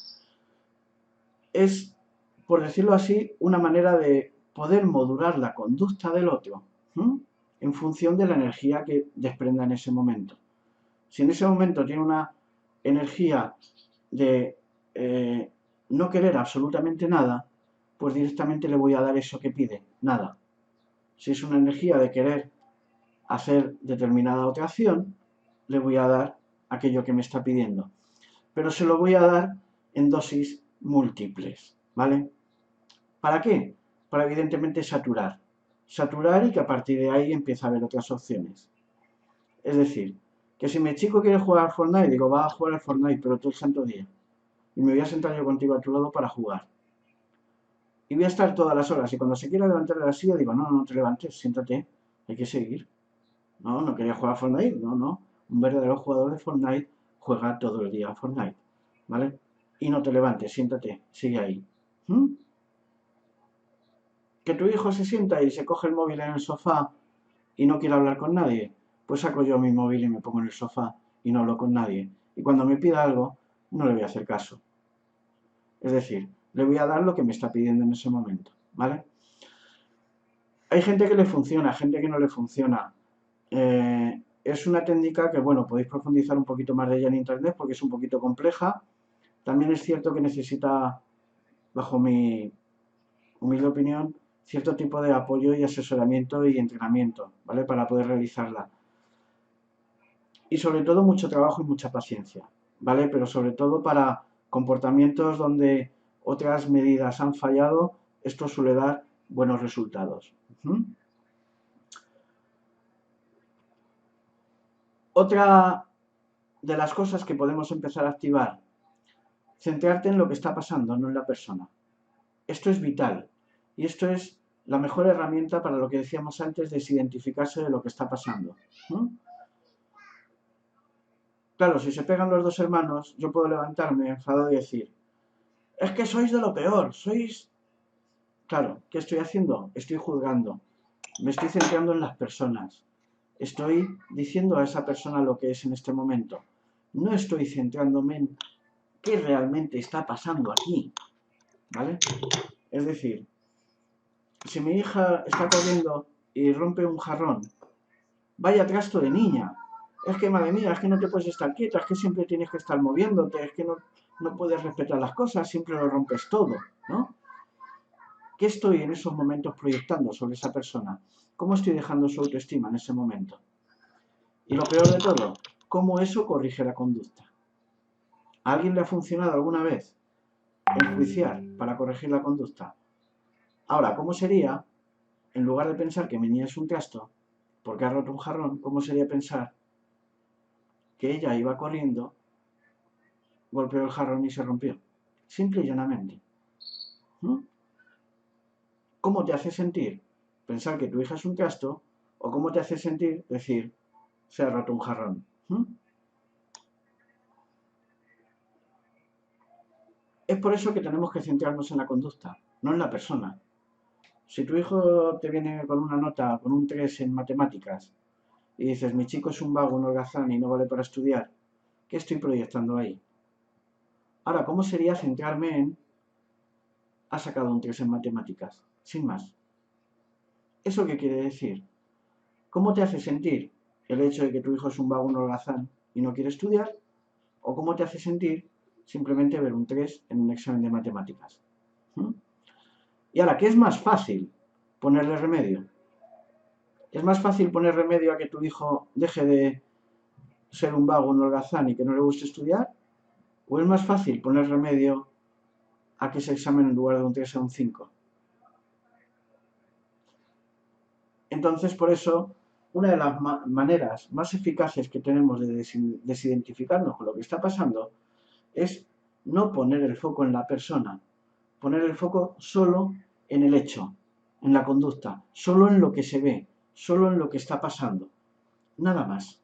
es, por decirlo así, una manera de poder modular la conducta del otro en función de la energía que desprenda en ese momento. Si en ese momento tiene una energía de no querer absolutamente nada, pues directamente le voy a dar eso que pide, nada. Si es una energía de querer hacer determinada otra acción, le voy a dar aquello que me está pidiendo. Pero se lo voy a dar en dosis múltiples, ¿vale? ¿Para qué? Para evidentemente saturar. Saturar y que a partir de ahí empiece a haber otras opciones. Es decir, que si mi chico quiere jugar al Fortnite, digo, va a jugar al Fortnite, pero todo el santo día. Y me voy a sentar yo contigo a tu lado para jugar. Y voy a estar todas las horas. Y cuando se quiera levantar de la silla, digo, no, no te levantes, siéntate, hay que seguir. No, no quería jugar a Fortnite, no, no. Un verdadero jugador de Fortnite juega todo el día a Fortnite, ¿vale? Y no te levantes, siéntate, sigue ahí. Que tu hijo se sienta y se coge el móvil en el sofá y no quiere hablar con nadie, pues saco yo mi móvil y me pongo en el sofá y no hablo con nadie. Y cuando me pida algo, no le voy a hacer caso. Es decir, le voy a dar lo que me está pidiendo en ese momento, ¿vale? Hay gente que le funciona, gente que no le funciona. Es una técnica que, bueno, podéis profundizar un poquito más de ella en internet porque es un poquito compleja. También es cierto que necesita, bajo mi humilde opinión, cierto tipo de apoyo y asesoramiento y entrenamiento, ¿vale? Para poder realizarla. Y sobre todo mucho trabajo y mucha paciencia, ¿vale? Pero sobre todo para comportamientos donde otras medidas han fallado, esto suele dar buenos resultados. Otra de las cosas que podemos empezar a activar, centrarte en lo que está pasando, no en la persona. Esto es vital y esto es la mejor herramienta para lo que decíamos antes de identificarse de lo que está pasando. Claro, si se pegan los dos hermanos, yo puedo levantarme enfadado y decir, es que sois de lo peor, sois... Claro, ¿qué estoy haciendo? Estoy juzgando, me estoy centrando en las personas, estoy diciendo a esa persona lo que es en este momento. No estoy centrándome en qué realmente está pasando aquí, ¿vale? Es decir, si mi hija está corriendo y rompe un jarrón, vaya trasto de niña. Es que, madre mía, es que no te puedes estar quieta, es que siempre tienes que estar moviéndote, es que no puedes respetar las cosas, siempre lo rompes todo, ¿no? ¿Qué estoy en esos momentos proyectando sobre esa persona? ¿Cómo estoy dejando su autoestima en ese momento? Y lo peor de todo, ¿cómo eso corrige la conducta? ¿A alguien le ha funcionado alguna vez enjuiciar para corregir la conducta? Ahora, ¿cómo sería, en lugar de pensar que mi niña es un trasto porque ha roto un jarrón, cómo sería pensar que ella iba corriendo, golpeó el jarrón y se rompió? Simple y llanamente. ¿Cómo te hace sentir pensar que tu hija es un trasto? ¿O cómo te hace sentir decir, se ha roto un jarrón? Es por eso que tenemos que centrarnos en la conducta, no en la persona. Si tu hijo te viene con una nota, con un 3 en matemáticas, y dices, mi chico es un vago, un holgazán y no vale para estudiar, ¿qué estoy proyectando ahí? Ahora, ¿cómo sería centrarme en, ha sacado un 3 en matemáticas? Sin más. ¿Eso qué quiere decir? ¿Cómo te hace sentir el hecho de que tu hijo es un vago, un holgazán y no quiere estudiar? ¿O cómo te hace sentir simplemente ver un 3 en un examen de matemáticas? Y ahora, ¿qué es más fácil ponerle remedio? ¿Es más fácil poner remedio a que tu hijo deje de ser un vago, un holgazán y que no le guste estudiar? ¿O es más fácil poner remedio a que ese examen en lugar de un 3 sea un 5? Entonces, por eso, una de las maneras más eficaces que tenemos de desidentificarnos con lo que está pasando es no poner el foco en la persona, poner el foco solo en el hecho, en la conducta, solo en lo que se ve, solo en lo que está pasando, nada más.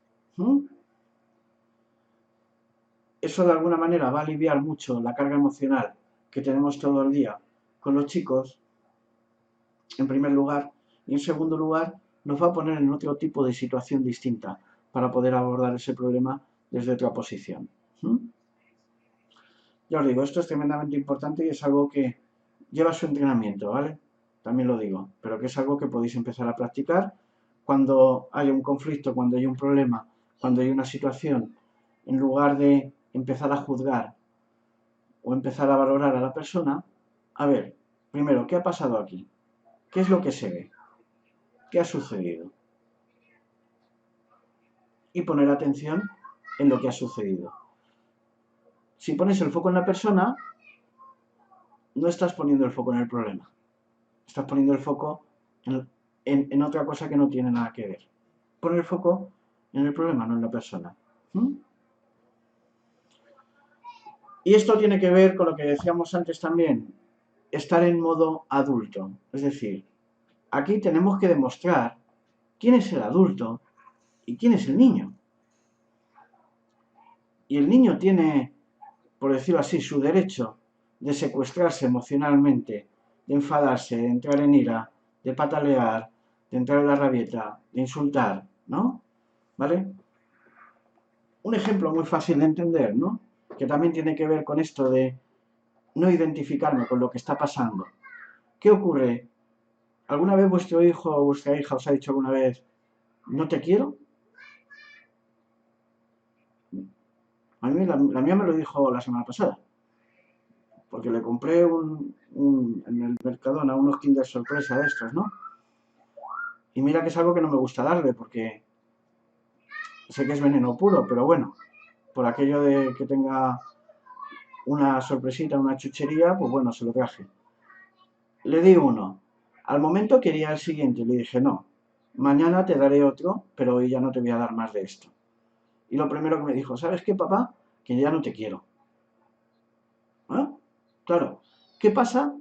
Eso de alguna manera va a aliviar mucho la carga emocional que tenemos todo el día con los chicos, en primer lugar, y en segundo lugar nos va a poner en otro tipo de situación distinta para poder abordar ese problema desde otra posición. Ya os digo, esto es tremendamente importante y es algo que lleva su entrenamiento, ¿vale? También lo digo, pero que es algo que podéis empezar a practicar cuando haya un conflicto, cuando haya un problema, cuando haya una situación, en lugar de empezar a juzgar o empezar a valorar a la persona, a ver, primero, ¿qué ha pasado aquí? ¿Qué es lo que se ve? ¿Qué ha sucedido? Y poner atención en lo que ha sucedido. Si pones el foco en la persona, no estás poniendo el foco en el problema. Estás poniendo el foco en otra cosa que no tiene nada que ver. Pon el foco en el problema, no en la persona. Y esto tiene que ver con lo que decíamos antes también, estar en modo adulto. Es decir, aquí tenemos que demostrar quién es el adulto y quién es el niño. Y el niño tiene, por decirlo así, su derecho de secuestrarse emocionalmente, de enfadarse, de entrar en ira, de patalear, de entrar en la rabieta, de insultar, ¿no? ¿Vale? Un ejemplo muy fácil de entender, ¿no? Que también tiene que ver con esto de no identificarme con lo que está pasando. ¿Qué ocurre? ¿Alguna vez vuestro hijo o vuestra hija os ha dicho alguna vez, no te quiero? A mí la mía me lo dijo la semana pasada, porque le compré en el Mercadona unos Kinder sorpresa de estos, ¿no? Y mira que es algo que no me gusta darle, porque sé que es veneno puro, pero bueno, por aquello de que tenga una sorpresita, una chuchería, pues bueno, se lo traje. Le di uno. Al momento quería el siguiente y le dije, no, mañana te daré otro, pero hoy ya no te voy a dar más de esto. Y lo primero que me dijo, ¿sabes qué, papá? Que ya no te quiero. ¿Ah? Claro, ¿qué pasa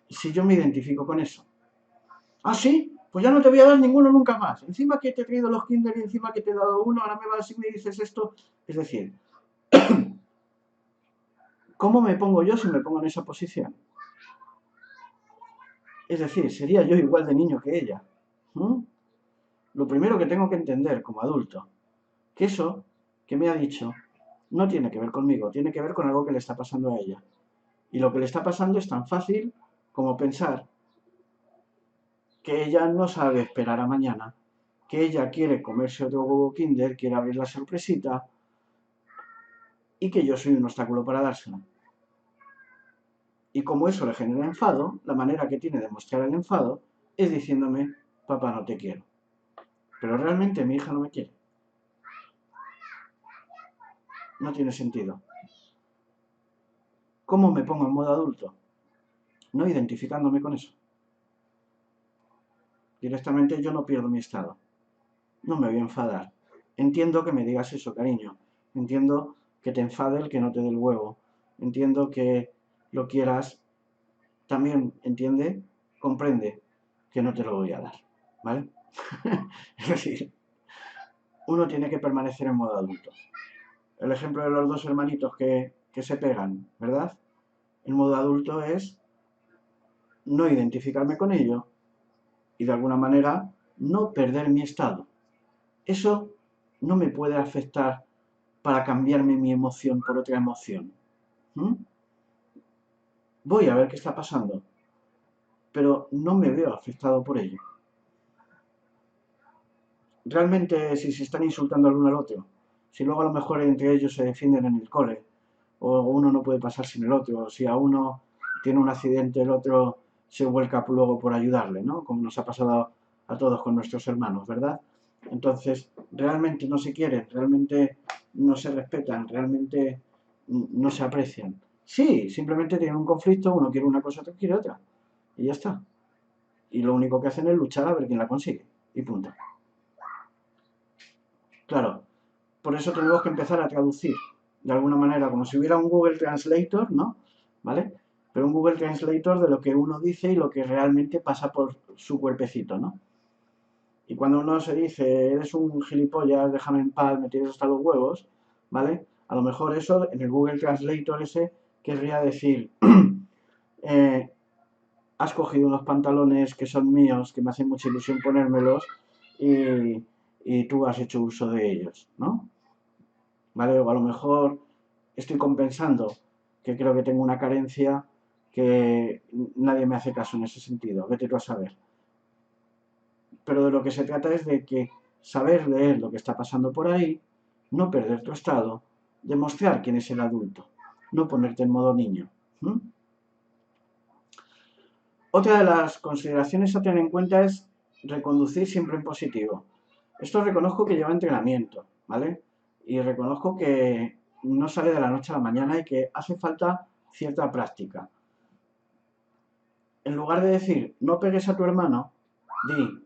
si yo me identifico con eso? ¿Ah, sí? Pues ya no te voy a dar ninguno nunca más. Encima que te he traído los Kinder y encima que te he dado uno, ahora me vas y me dices esto. Es decir, ¿cómo me pongo yo si me pongo en esa posición? Es decir, sería yo igual de niño que ella. ¿Mm? Lo primero que tengo que entender como adulto, que eso que me ha dicho no tiene que ver conmigo, tiene que ver con algo que le está pasando a ella. Y lo que le está pasando es tan fácil como pensar que ella no sabe esperar a mañana, que ella quiere comerse otro huevo Kinder, quiere abrir la sorpresita y que yo soy un obstáculo para dársela. Y como eso le genera enfado, la manera que tiene de mostrar el enfado es diciéndome, papá, no te quiero. Pero realmente mi hija no me quiere. No tiene sentido. ¿Cómo me pongo en modo adulto? No identificándome con eso. Directamente yo no pierdo mi estado. No me voy a enfadar. Entiendo que me digas eso, cariño. Entiendo que te enfade el que no te dé el huevo. Entiendo que lo quieras. También entiende, comprende que no te lo voy a dar. ¿Vale? Es decir, uno tiene que permanecer en modo adulto. El ejemplo de los dos hermanitos que se pegan, ¿verdad? El modo adulto es no identificarme con ello y de alguna manera no perder mi estado. Eso no me puede afectar para cambiarme mi emoción por otra emoción. ¿Mm? Voy a ver qué está pasando, pero no me veo afectado por ello. Realmente, si se están insultando el uno al otro, si luego a lo mejor entre ellos se defienden en el cole, o uno no puede pasar sin el otro, o si a uno tiene un accidente, el otro se vuelca luego por ayudarle, ¿no? Como nos ha pasado a todos con nuestros hermanos, ¿verdad? Entonces, realmente no se quieren, realmente no se respetan, realmente no se aprecian. Sí, simplemente tienen un conflicto, uno quiere una cosa, otro quiere otra. Y ya está. Y lo único que hacen es luchar a ver quién la consigue. Y punto. Claro, por eso tenemos que empezar a traducir de alguna manera, como si hubiera un Google Translator, ¿no? ¿Vale? Pero un Google Translator de lo que uno dice y lo que realmente pasa por su cuerpecito, ¿no? Y cuando uno se dice, eres un gilipollas, déjame en paz, me tienes hasta los huevos, ¿vale? A lo mejor eso, en el Google Translator ese, querría decir, has cogido unos pantalones que son míos, que me hacen mucha ilusión ponérmelos, y tú has hecho uso de ellos, ¿no? ¿Vale? O a lo mejor estoy compensando que creo que tengo una carencia que nadie me hace caso en ese sentido, vete tú a saber. Pero de lo que se trata es de que saber leer lo que está pasando por ahí, no perder tu estado, demostrar quién es el adulto, no ponerte en modo niño. ¿Mm? Otra de las consideraciones a tener en cuenta es reconducir siempre en positivo. Esto reconozco que lleva entrenamiento, ¿vale? Y reconozco que no sale de la noche a la mañana y que hace falta cierta práctica. En lugar de decir, no pegues a tu hermano, di,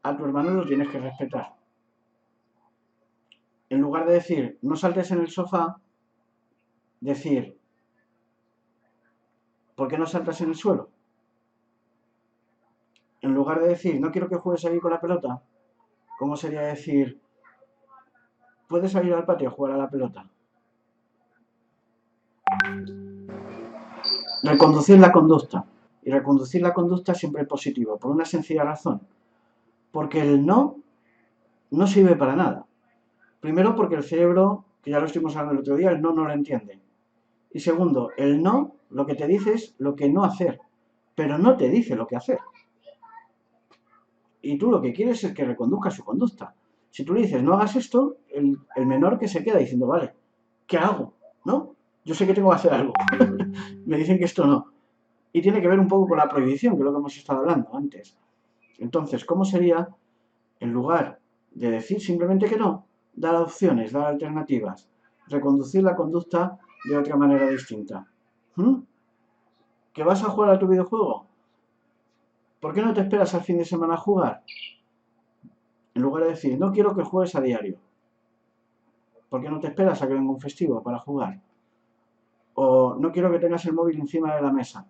a tu hermano lo tienes que respetar. En lugar de decir, no saltes en el sofá, decir, ¿por qué no saltas en el suelo? En lugar de decir, no quiero que juegues ahí con la pelota, ¿cómo sería decir, puedes salir al patio a jugar a la pelota? Reconducir la conducta. Y reconducir la conducta siempre es positivo, por una sencilla razón. Porque el no sirve para nada. Primero porque el cerebro, que ya lo estuvimos hablando el otro día, el no lo entiende. Y segundo, el no lo que te dice es lo que no hacer, pero no te dice lo que hacer. Y tú lo que quieres es que reconduzca su conducta. Si tú le dices, no hagas esto, el menor que se queda diciendo, vale, ¿qué hago? ¿No? Yo sé que tengo que hacer algo. Me dicen que esto no. Y tiene que ver un poco con la prohibición, que es lo que hemos estado hablando antes. Entonces, ¿cómo sería, en lugar de decir simplemente que no, dar opciones, dar alternativas, reconducir la conducta de otra manera distinta. ¿Que vas a jugar a tu videojuego? ¿Por qué no te esperas al fin de semana a jugar? En lugar de decir, no quiero que juegues a diario. ¿Por qué no te esperas a que venga un festivo para jugar? O no quiero que tengas el móvil encima de la mesa.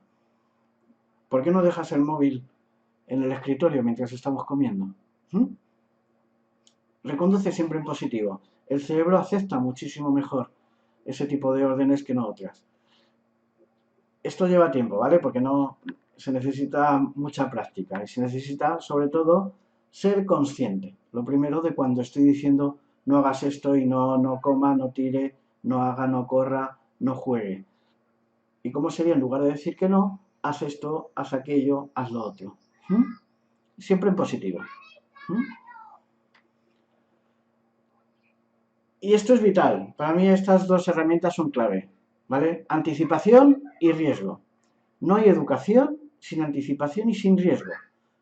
¿Por qué no dejas el móvil en el escritorio mientras estamos comiendo? Reconduce siempre en positivo. El cerebro acepta muchísimo mejor ese tipo de órdenes que no otras. Esto lleva tiempo, ¿vale? Porque no se necesita mucha práctica y se necesita, sobre todo, ser consciente. Lo primero de cuando estoy diciendo no hagas esto y no coma, no tire, no haga, no corra, no juegue. ¿Y cómo sería en lugar de decir que no? Haz esto, haz aquello, haz lo otro. Siempre en positivo. Y esto es vital. Para mí estas dos herramientas son clave, ¿vale? Anticipación y riesgo. No hay educación sin anticipación y sin riesgo.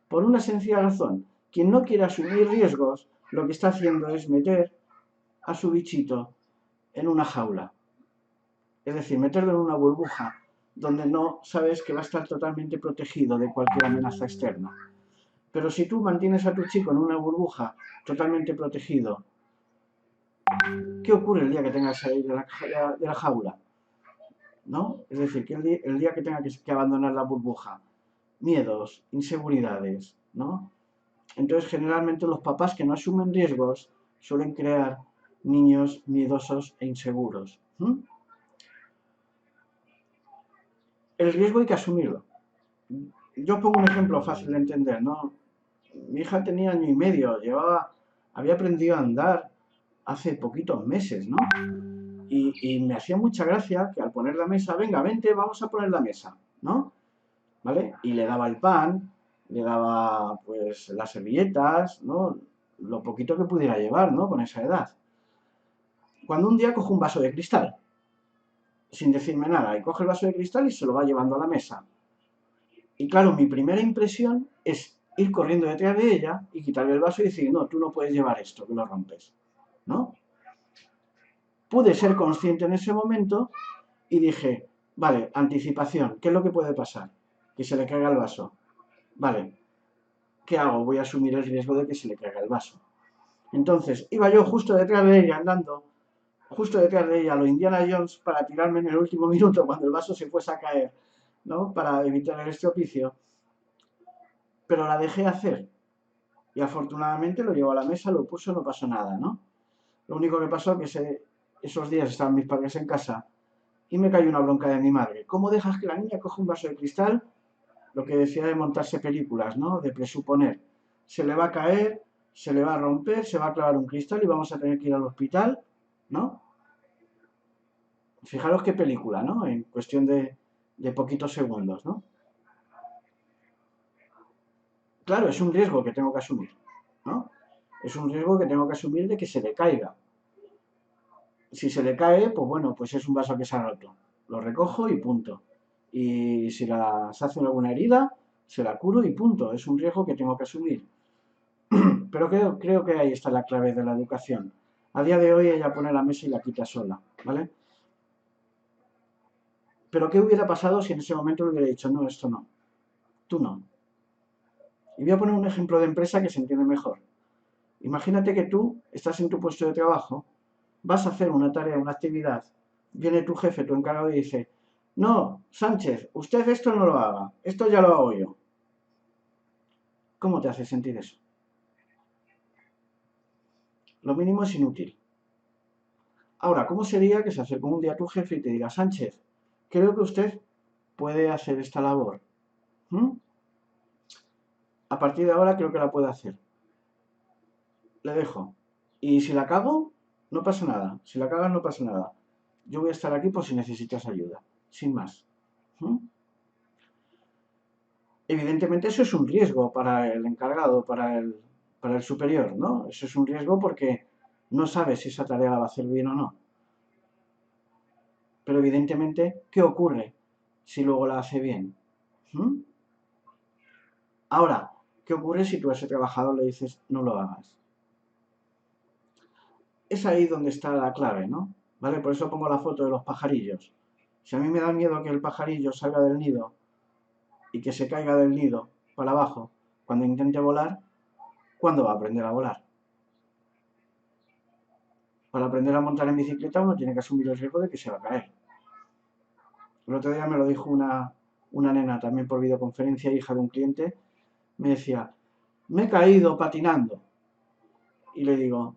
Por una sencilla razón. Quien no quiere asumir riesgos, lo que está haciendo es meter a su bichito en una jaula. Es decir, meterlo en una burbuja donde no sabes que va a estar totalmente protegido de cualquier amenaza externa. Pero si tú mantienes a tu chico en una burbuja totalmente protegido, ¿qué ocurre el día que tengas que salir de la jaula? ¿No? Es decir, que el día que tenga que abandonar la burbuja, miedos, inseguridades, ¿no? Entonces, generalmente los papás que no asumen riesgos suelen crear niños miedosos e inseguros. El riesgo hay que asumirlo. Yo pongo un ejemplo fácil de entender, ¿no? Mi hija tenía 1 año y medio, había aprendido a andar hace poquitos meses, ¿no? Y me hacía mucha gracia que al poner la mesa, venga, vente, vamos a poner la mesa, ¿no? ¿Vale? Y le daba el pan, le daba pues las servilletas, ¿no? Lo poquito que pudiera llevar, ¿no? Con esa edad. Cuando un día coge un vaso de cristal, sin decirme nada, y coge el vaso de cristal y se lo va llevando a la mesa. Y claro, mi primera impresión es ir corriendo detrás de ella y quitarle el vaso y decir, no, tú no puedes llevar esto, que lo rompes, ¿no? Pude ser consciente en ese momento y dije, vale, anticipación, ¿qué es lo que puede pasar? Que se le caiga el vaso. Vale, ¿qué hago? Voy a asumir el riesgo de que se le caiga el vaso. Entonces, iba yo justo detrás de ella, andando, justo detrás de ella, lo Indiana Jones, para tirarme en el último minuto cuando el vaso se fuese a caer, ¿no? Para evitar el estropicio. Pero la dejé hacer. Y afortunadamente lo llevó a la mesa, lo puso, no pasó nada, ¿no? Lo único que pasó es que esos días estaban mis padres en casa y me cayó una bronca de mi madre. ¿Cómo dejas que la niña coja un vaso de cristal? Lo que decía de montarse películas, ¿no? De presuponer. Se le va a caer, se le va a romper, se va a clavar un cristal y vamos a tener que ir al hospital, ¿no? Fijaros qué película, ¿no? En cuestión de poquitos segundos, ¿no? Claro, es un riesgo que tengo que asumir, ¿no? Es un riesgo que tengo que asumir de que se le caiga. Si se le cae, pues bueno, pues es un vaso que se ha roto. Lo recojo y punto. Y si se hace alguna herida, se la curo y punto. Es un riesgo que tengo que asumir. Pero creo que ahí está la clave de la educación. A día de hoy ella pone la mesa y la quita sola, ¿vale? Pero ¿qué hubiera pasado si en ese momento le hubiera dicho, no, esto no, tú no? Y voy a poner un ejemplo de empresa que se entiende mejor. Imagínate que tú estás en tu puesto de trabajo, vas a hacer una tarea, una actividad, viene tu jefe, tu encargado y dice, no, Sánchez, usted esto no lo haga, esto ya lo hago yo. ¿Cómo te hace sentir eso? Lo mínimo es inútil. Ahora, ¿cómo sería que se acerque un día a tu jefe y te diga, Sánchez, creo que usted puede hacer esta labor? A partir de ahora creo que la puede hacer. Le dejo. Y si la cago, no pasa nada. Si la cagas, no pasa nada. Yo voy a estar aquí por si necesitas ayuda. Sin más. Evidentemente eso es un riesgo para el encargado, para el superior, ¿no? Eso es un riesgo porque no sabe si esa tarea la va a hacer bien o no. Pero evidentemente, ¿qué ocurre si luego la hace bien? Ahora, ¿qué ocurre si tú a ese trabajador le dices no lo hagas? es ahí donde está la clave, ¿no? ¿Vale? Por eso pongo la foto de los pajarillos. Si a mí me da miedo que el pajarillo salga del nido y que se caiga del nido para abajo cuando intente volar, ¿cuándo va a aprender a volar? Para aprender a montar en bicicleta uno tiene que asumir el riesgo de que se va a caer. El otro día me lo dijo una nena también por videoconferencia, hija de un cliente, me decía, me he caído patinando. Y le digo,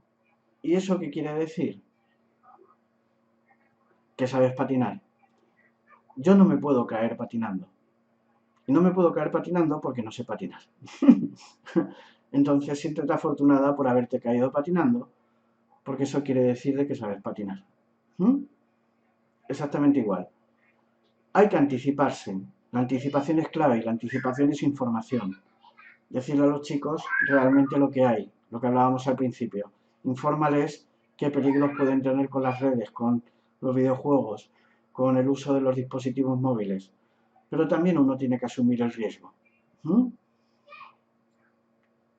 ¿y eso qué quiere decir? Que sabes patinar. Yo no me puedo caer patinando. Y no me puedo caer patinando porque no sé patinar. Entonces, siéntete afortunada por haberte caído patinando, porque eso quiere decir de que sabes patinar. ¿Mm? Exactamente igual. Hay que anticiparse. La anticipación es clave y la anticipación es información. Decirle a los chicos realmente lo que hay, lo que hablábamos al principio. Infórmales qué peligros pueden tener con las redes, con los videojuegos, con el uso de los dispositivos móviles. Pero también uno tiene que asumir el riesgo. ¿Mm?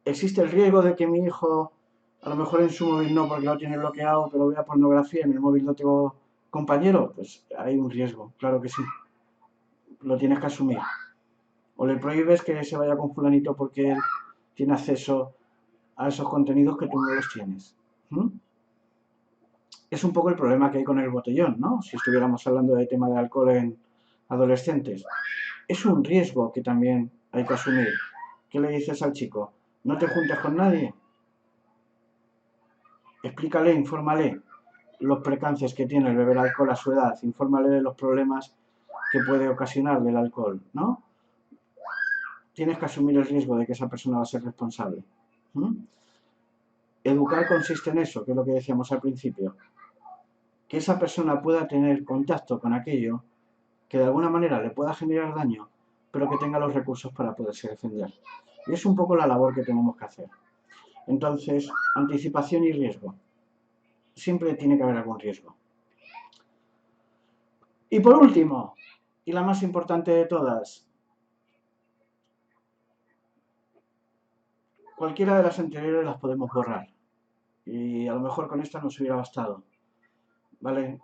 ¿Existe el riesgo de que mi hijo, a lo mejor en su móvil no porque lo tiene bloqueado, pero vea pornografía, en el móvil no tengo compañero? Pues hay un riesgo, claro que sí. Lo tienes que asumir. O le prohíbes que se vaya con fulanito porque él tiene acceso a esos contenidos que tú no los tienes. ¿Mm? Es un poco el problema que hay con el botellón, ¿no? Si estuviéramos hablando de tema de alcohol en adolescentes. Es un riesgo que también hay que asumir. ¿Qué le dices al chico? No te juntes con nadie. Explícale, infórmale los percances que tiene el beber alcohol a su edad. Infórmale de los problemas que puede ocasionarle el alcohol, ¿no? Tienes que asumir el riesgo de que esa persona va a ser responsable. ¿Mm? Educar consiste en eso, que es lo que decíamos al principio. Que esa persona pueda tener contacto con aquello que de alguna manera le pueda generar daño, pero que tenga los recursos para poderse defender. Y es un poco la labor que tenemos que hacer. Entonces, anticipación y riesgo. Siempre tiene que haber algún riesgo. Y por último, y la más importante de todas, cualquiera de las anteriores las podemos borrar. Y a lo mejor con esta nos hubiera bastado. ¿Vale?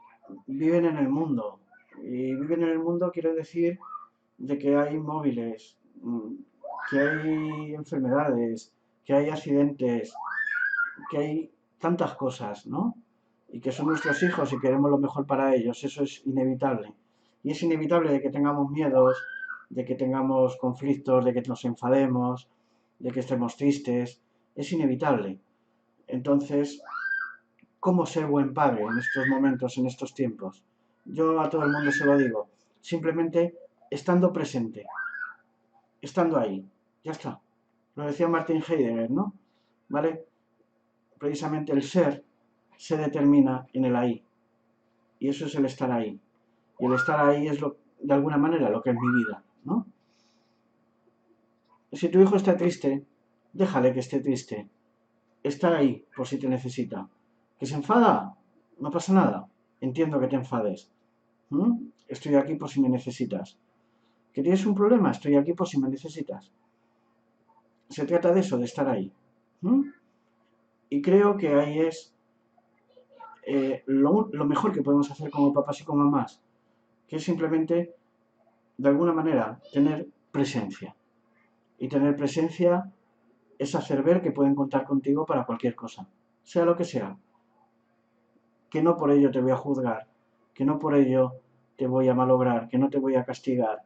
Viven en el mundo. Y viven en el mundo quiere decir de que hay móviles, que hay enfermedades, que hay accidentes, que hay tantas cosas, ¿no? Y que son nuestros hijos y queremos lo mejor para ellos. Eso es inevitable. Y es inevitable de que tengamos miedos, de que tengamos conflictos, de que nos enfademos, de que estemos tristes. Es inevitable. Entonces, ¿cómo ser buen padre en estos momentos, en estos tiempos? Yo a todo el mundo se lo digo. Simplemente estando presente, estando ahí. Ya está. Lo decía Martin Heidegger, ¿no? ¿Vale? Precisamente el ser se determina en el ahí. Y eso es el estar ahí. Y el estar ahí es de alguna manera lo que es mi vida, ¿no? Si tu hijo está triste, déjale que esté triste. Está ahí por si te necesita. ¿Que se enfada? No pasa nada. Entiendo que te enfades. Estoy aquí por si me necesitas. ¿Que tienes un problema? Estoy aquí por si me necesitas. Se trata de eso, de estar ahí. Y creo que ahí es lo mejor que podemos hacer como papás y como mamás, que es simplemente, de alguna manera, tener presencia. Y tener presencia es hacer ver que pueden contar contigo para cualquier cosa, sea lo que sea. Que no por ello te voy a juzgar, que no por ello te voy a malograr, que no te voy a castigar,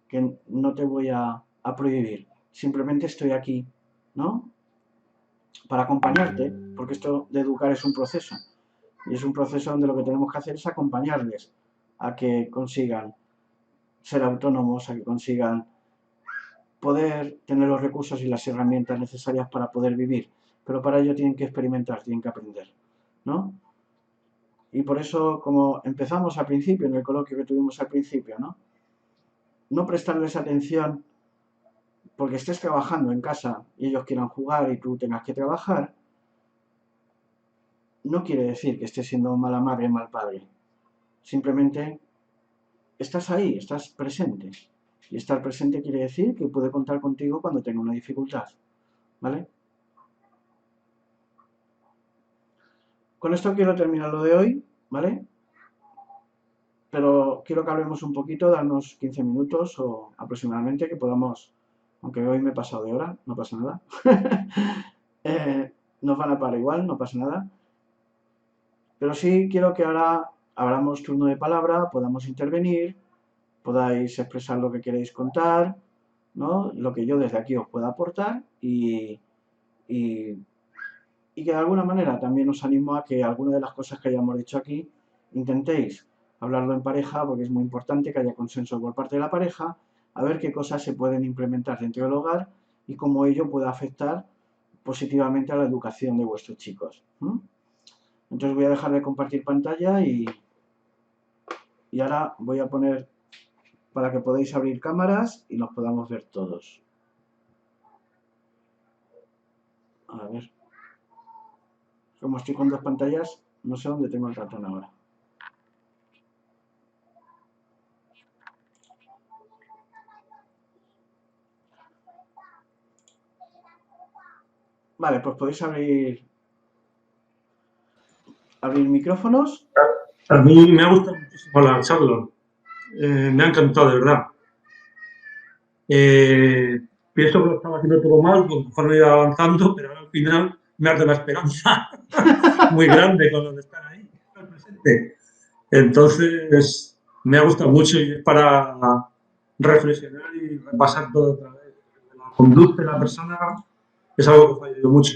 que no te voy a prohibir. Simplemente estoy aquí, ¿no? Para acompañarte, porque esto de educar es un proceso. Y es un proceso donde lo que tenemos que hacer es acompañarles a que consigan ser autónomos, a que consigan poder tener los recursos y las herramientas necesarias para poder vivir. Pero para ello tienen que experimentar, tienen que aprender, ¿no? Y por eso, como empezamos al principio, en el coloquio que tuvimos al principio, ¿no? No prestarles atención porque estés trabajando en casa y ellos quieran jugar y tú tengas que trabajar, no quiere decir que estés siendo mala madre, mal padre. Simplemente estás ahí, estás presente. Y estar presente quiere decir que puede contar contigo cuando tenga una dificultad. ¿Vale? con esto quiero terminar lo de hoy, ¿vale? Pero quiero que hablemos un poquito, darnos 15 minutos o aproximadamente, que podamos, aunque hoy me he pasado de hora, no pasa nada. Nos van a parar igual, no pasa nada. Pero sí quiero que ahora abramos turno de palabra, podamos intervenir, podáis expresar lo que queréis contar, ¿no? Lo que yo desde aquí os pueda aportar y que de alguna manera también os animo a que alguna de las cosas que hayamos dicho aquí intentéis hablarlo en pareja, porque es muy importante que haya consenso por parte de la pareja, a ver qué cosas se pueden implementar dentro del hogar y cómo ello puede afectar positivamente a la educación de vuestros chicos. Entonces voy a dejar de compartir pantalla y ahora voy a poner para que podáis abrir cámaras y nos podamos ver todos. A ver. Como estoy con dos pantallas, no sé dónde tengo el ratón ahora. Vale, pues podéis abrir micrófonos. A mí me ha gustado muchísimo la charla. Me ha encantado, de verdad. Pienso que lo estaba haciendo todo mal conforme iba avanzando, pero al final me hace una esperanza muy grande con lo de estar ahí, estar presente. Entonces, me ha gustado mucho y es para reflexionar y repasar todo otra vez. La conducta de la persona es algo que ha fallado mucho.